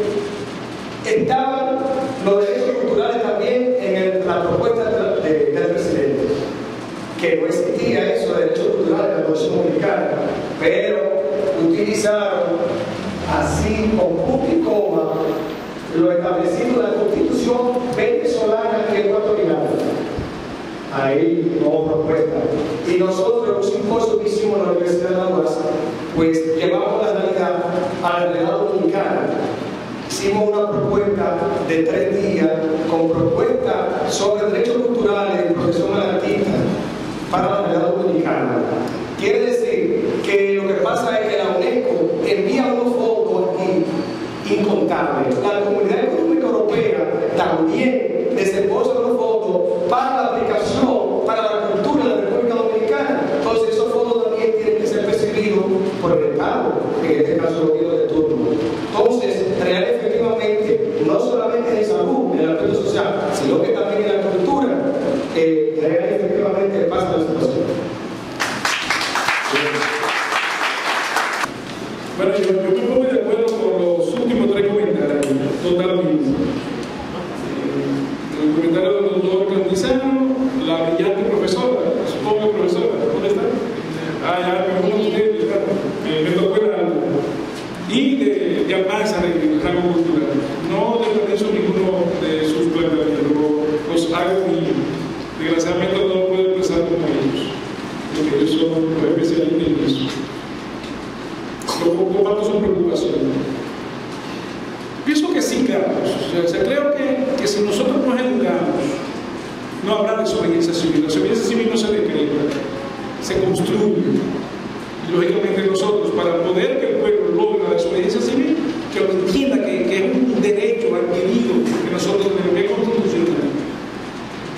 [SPEAKER 8] estaban los derechos culturales también en la propuesta del presidente, que no existía eso de derechos culturales en la Constitución Dominicana, pero utilizaron así con punto y coma lo establecido en la Constitución venezolana y ecuatoriana. Ahí no hubo propuesta. Y nosotros, los simposios que hicimos en la Universidad de La UAS, pues llevamos la realidad a la realidad dominicana. Hicimos una propuesta de 3 días con propuesta sobre derechos culturales y protección al artista para la realidad dominicana. Quiere decir que lo que pasa es que la UNESCO envía unos fondos aquí incontables. La Comunidad Económica Europea también desembolsa unos fondos para la aplicación, para la cultura de la República Dominicana. Entonces esos fondos también tienen que ser percibidos por el Estado, en este caso los gobiernos de turno. Entonces, real efectivamente, no solamente en salud, en el aspecto social, sino que también en la cultura, real efectivamente pasa la situación.
[SPEAKER 2] Bueno, yo me pongo de acuerdo con los últimos 3 comentarios, totalmente. El comentario del doctor Cantizano, la brillante profesora, supongo profesora, ¿dónde está? Ya me pongo usted, me tocó el algo. Y de Almanza, del rango cultural. No desperdicio ninguno de sus planteamientos, los hago míos. Desgraciadamente no puedo expresar como ellos, porque ellos son los especialistas en eso. Comparto su preocupación. Pienso que sí, Carlos. O sea, creo que si nosotros nos educamos, no habrá desobediencia civil. La desobediencia civil no se decreta, se construye. Y lógicamente nosotros, para poder que el pueblo logre la desobediencia civil, que lo entienda que es un derecho adquirido que nosotros tenemos que constitucional.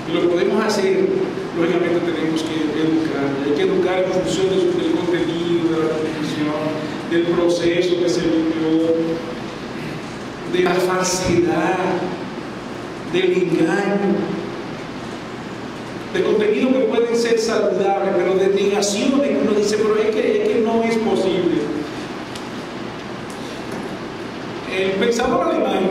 [SPEAKER 2] Y lo podemos hacer, lógicamente tenemos que educar. Hay que educar en función del contenido, de la definición, del proceso que se vivió, de la falsedad, del engaño, de contenido que pueden ser saludables, pero de negaciones que uno dice, pero es que no es posible. El pensador alemán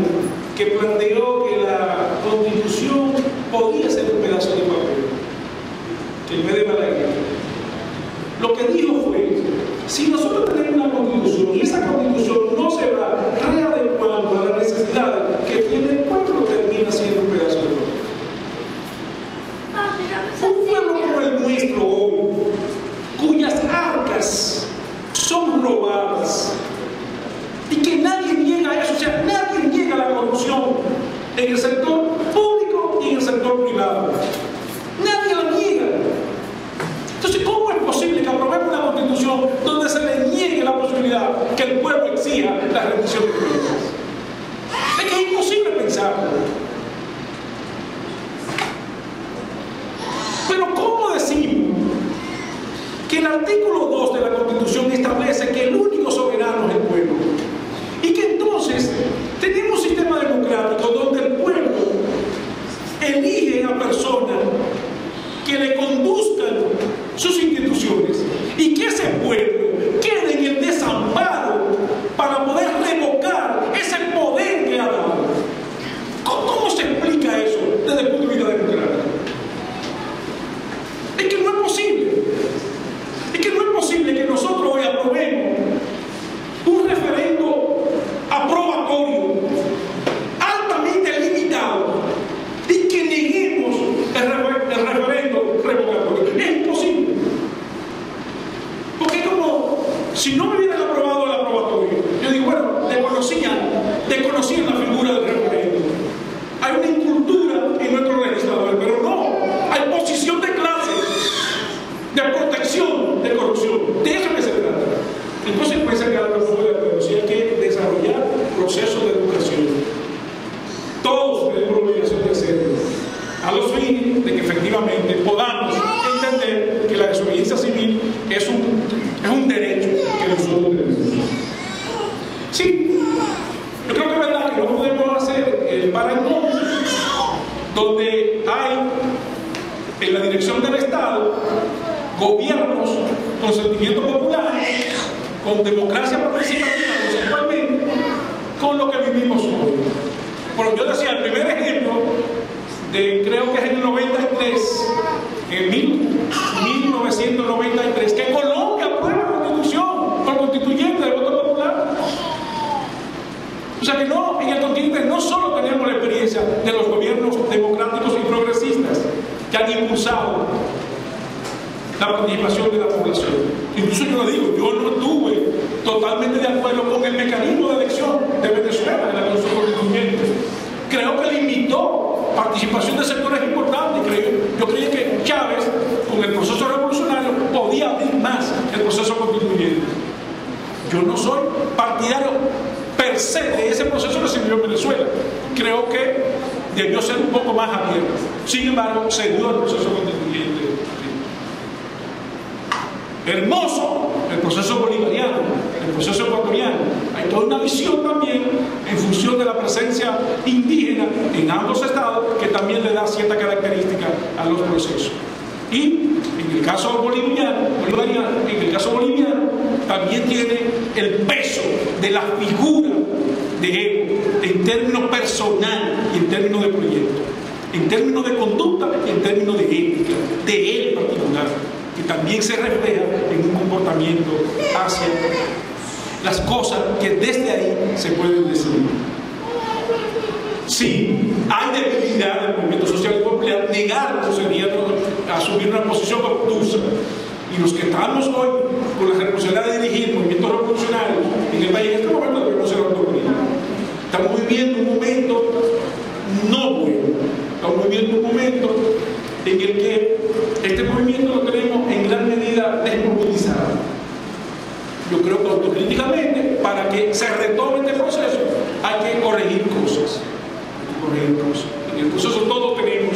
[SPEAKER 2] que planteó que la Constitución podía ser un pedazo de papel, en vez de Balaguer, lo que dijo fue: si nosotros tenemos una Constitución y esa Constitución no se va readecuando a las necesidades que tiene el pueblo, termina siendo un pedazo de papel. Un pueblo como el nuestro hoy, cuyas arcas son robadas y que nadie niega eso, o sea, nadie niega la corrupción en el sector público y en el sector privado. Nadie la niega. Entonces, ¿cómo es posible que aprobemos una Constitución donde se le niegue la posibilidad que el pueblo exija la rendición de cuentas? Es que es imposible pensarlo. Pero ¿cómo decimos que el artículo 2 de la Constitución establece que el único soberano es el pueblo? Y que entonces tenemos un sistema democrático donde el pueblo efectivamente podamos entender que la desobediencia civil es un derecho que nosotros tenemos. Sí, yo creo que es verdad que no podemos hacer el parangón donde hay en la dirección del Estado gobiernos con sentimientos populares, con democracia participativa, conceptualmente, con lo que vivimos hoy. Pero yo decía, el primer ejemplo, creo que es en el 93, en 1993, que Colombia aprueba la Constitución por constituyente de voto popular. O sea que no, en el continente no solo tenemos la experiencia de los gobiernos democráticos y progresistas que han impulsado la participación de la población. Incluso yo lo digo, yo no estuve totalmente de acuerdo con el mecanismo de elección de Venezuela en la Constitución Constituyente. Creo que limitó participación de sectores importantes. Yo creía que Chávez, con el proceso revolucionario, podía abrir más el proceso constituyente. Yo no soy partidario per se de ese proceso que se dio en Venezuela. Creo que debió ser un poco más abierto. Sin embargo, se dio el proceso constituyente. Hermoso el proceso bolivariano, el proceso ecuatoriano. Hay toda una visión también en función de la presencia indígena en ambos estados que también le da cierta característica a los procesos. Y en el caso boliviano, también tiene el peso de la figura de Evo en términos personal y en términos de proyecto, en términos de conducta y en términos de ética, de él en particular, que también se refleja en un comportamiento hacia las cosas que desde ahí se pueden decidir. Sí, hay debilidad del movimiento social y popular, negarlo sería asumir una posición obtusa. Y los que estamos hoy con la responsabilidad de dirigir movimientos revolucionarios en el país, en este momento debemos ser autocríticos. Estamos viviendo un momento no bueno, estamos viviendo un momento en el que este movimiento lo tenemos en gran medida desmovilizado. Yo creo que autocríticamente, para que se retome este proceso, hay que corregir cosas. En el proceso todos tenemos,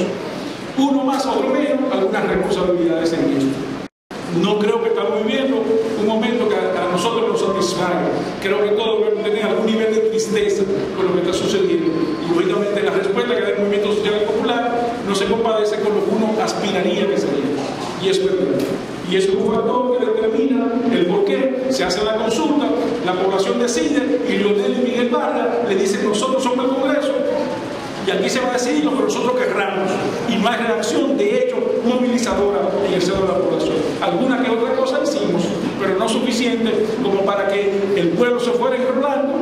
[SPEAKER 2] uno más, otro menos, algunas responsabilidades en esto. No creo que estamos viviendo un momento que a nosotros nos satisfaga. Creo que todos debemos tener algún nivel de tristeza con lo que está sucediendo. Y lógicamente la respuesta que da el movimiento social y popular no se compadece con lo que uno aspiraría que sería. Y es verdad. Y eso es un factor que determina el por qué se hace la consulta, la población decide y Leonel y Miguel Vargas le dicen: nosotros somos el Congreso y aquí se va a decidir lo que nosotros querramos, y no hay reacción de hecho movilizadora en el seno de la población. Alguna que otra cosa hicimos, pero no suficiente como para que el pueblo se fuera enrolando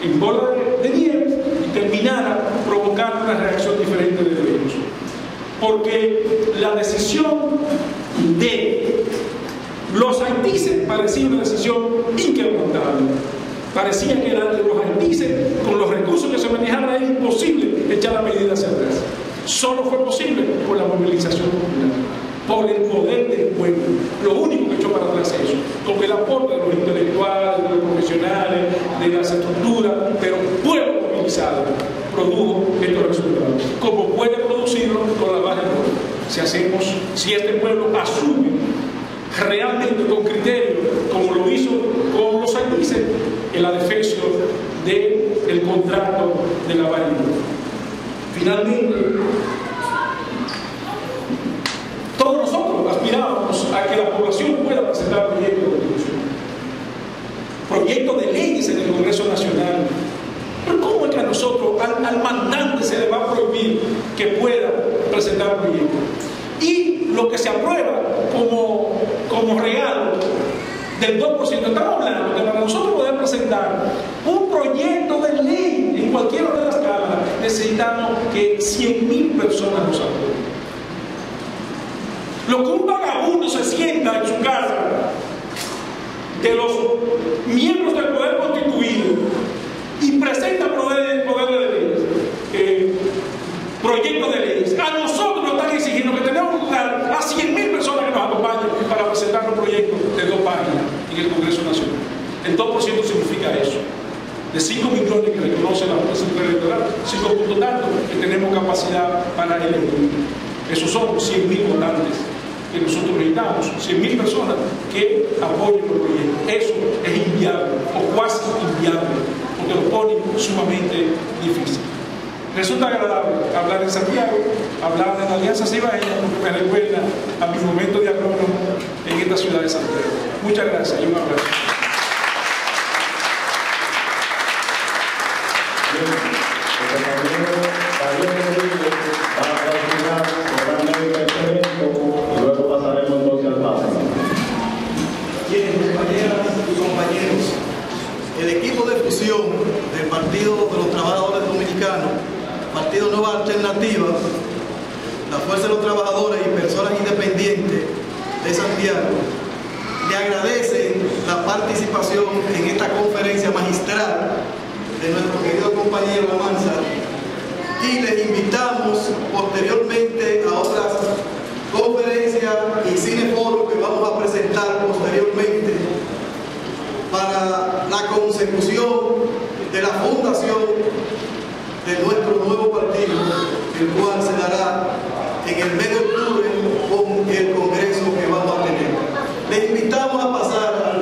[SPEAKER 2] en bola de nieve y terminara provocando una reacción diferente de ellos. Porque la decisión de los haitises parecía una decisión inquebrantable. Parecía que era de los haitises, con los recursos que se manejaban, era imposible echar la medida hacia atrás. Solo fue posible por la movilización popular, por el poder del pueblo. Lo único que echó para atrás es eso, con el aporte de los intelectuales, de los profesionales, de las estructuras, pero un pueblo movilizado produjo estos resultados, como puede producirlo con la base del pueblo. Si este pueblo asume realmente con criterio, como lo hizo con los haitises, el adefesio del contrato de la Bahía. Finalmente, todos nosotros aspirábamos a que la población pueda presentar proyectos de constitución, proyectos de leyes en el Congreso Nacional. Pero ¿cómo es que a nosotros, al mandante, se le va a prohibir que pueda presentar proyectos? Y lo que se aprueba como regalo del 2%, estamos hablando que para nosotros poder presentar un proyecto de ley en cualquiera de las cámaras, necesitamos que 100.000 personas nos aprueben. Lo que un vagabundo se sienta en su casa, de los miembros del poder constituido, y presenta proyectos de leyes, a nosotros nos están exigiendo que tenemos que buscar a 100.000 personas que nos acompañen para presentar un proyecto de 2 páginas en el Congreso Nacional. El 2% significa eso. De 5 millones que reconoce la Junta Central Electoral, 5 puntos tanto que tenemos capacidad para elegir. Esos son 100.000 votantes que nosotros necesitamos, 100.000 personas que apoyen los proyectos. Eso es inviable o casi inviable, porque lo pone sumamente difícil. Resulta agradable hablar en Santiago, hablar de la Alianza Cibaeña, porque me recuerda a mi momento de agrónomo en esta ciudad de Santiago. Muchas gracias y un abrazo.
[SPEAKER 1] Y luego pasaremos entonces al paso.
[SPEAKER 9] Bien, compañeras y compañeros, el equipo de fusión del Partido de los Trabajadores Dominicanos, Partido Nueva Alternativa, la Fuerza de los Trabajadores y Personas Independientes de Santiago, le agradecen la participación en esta conferencia magistral de nuestro querido compañero Amanza, y les invitamos posteriormente a otras conferencias y cineforos que vamos a presentar posteriormente para la consecución de la fundación de nuestro nuevo partido, el cual se dará en el mes de octubre con el congreso que vamos a tener. Les invitamos a pasar al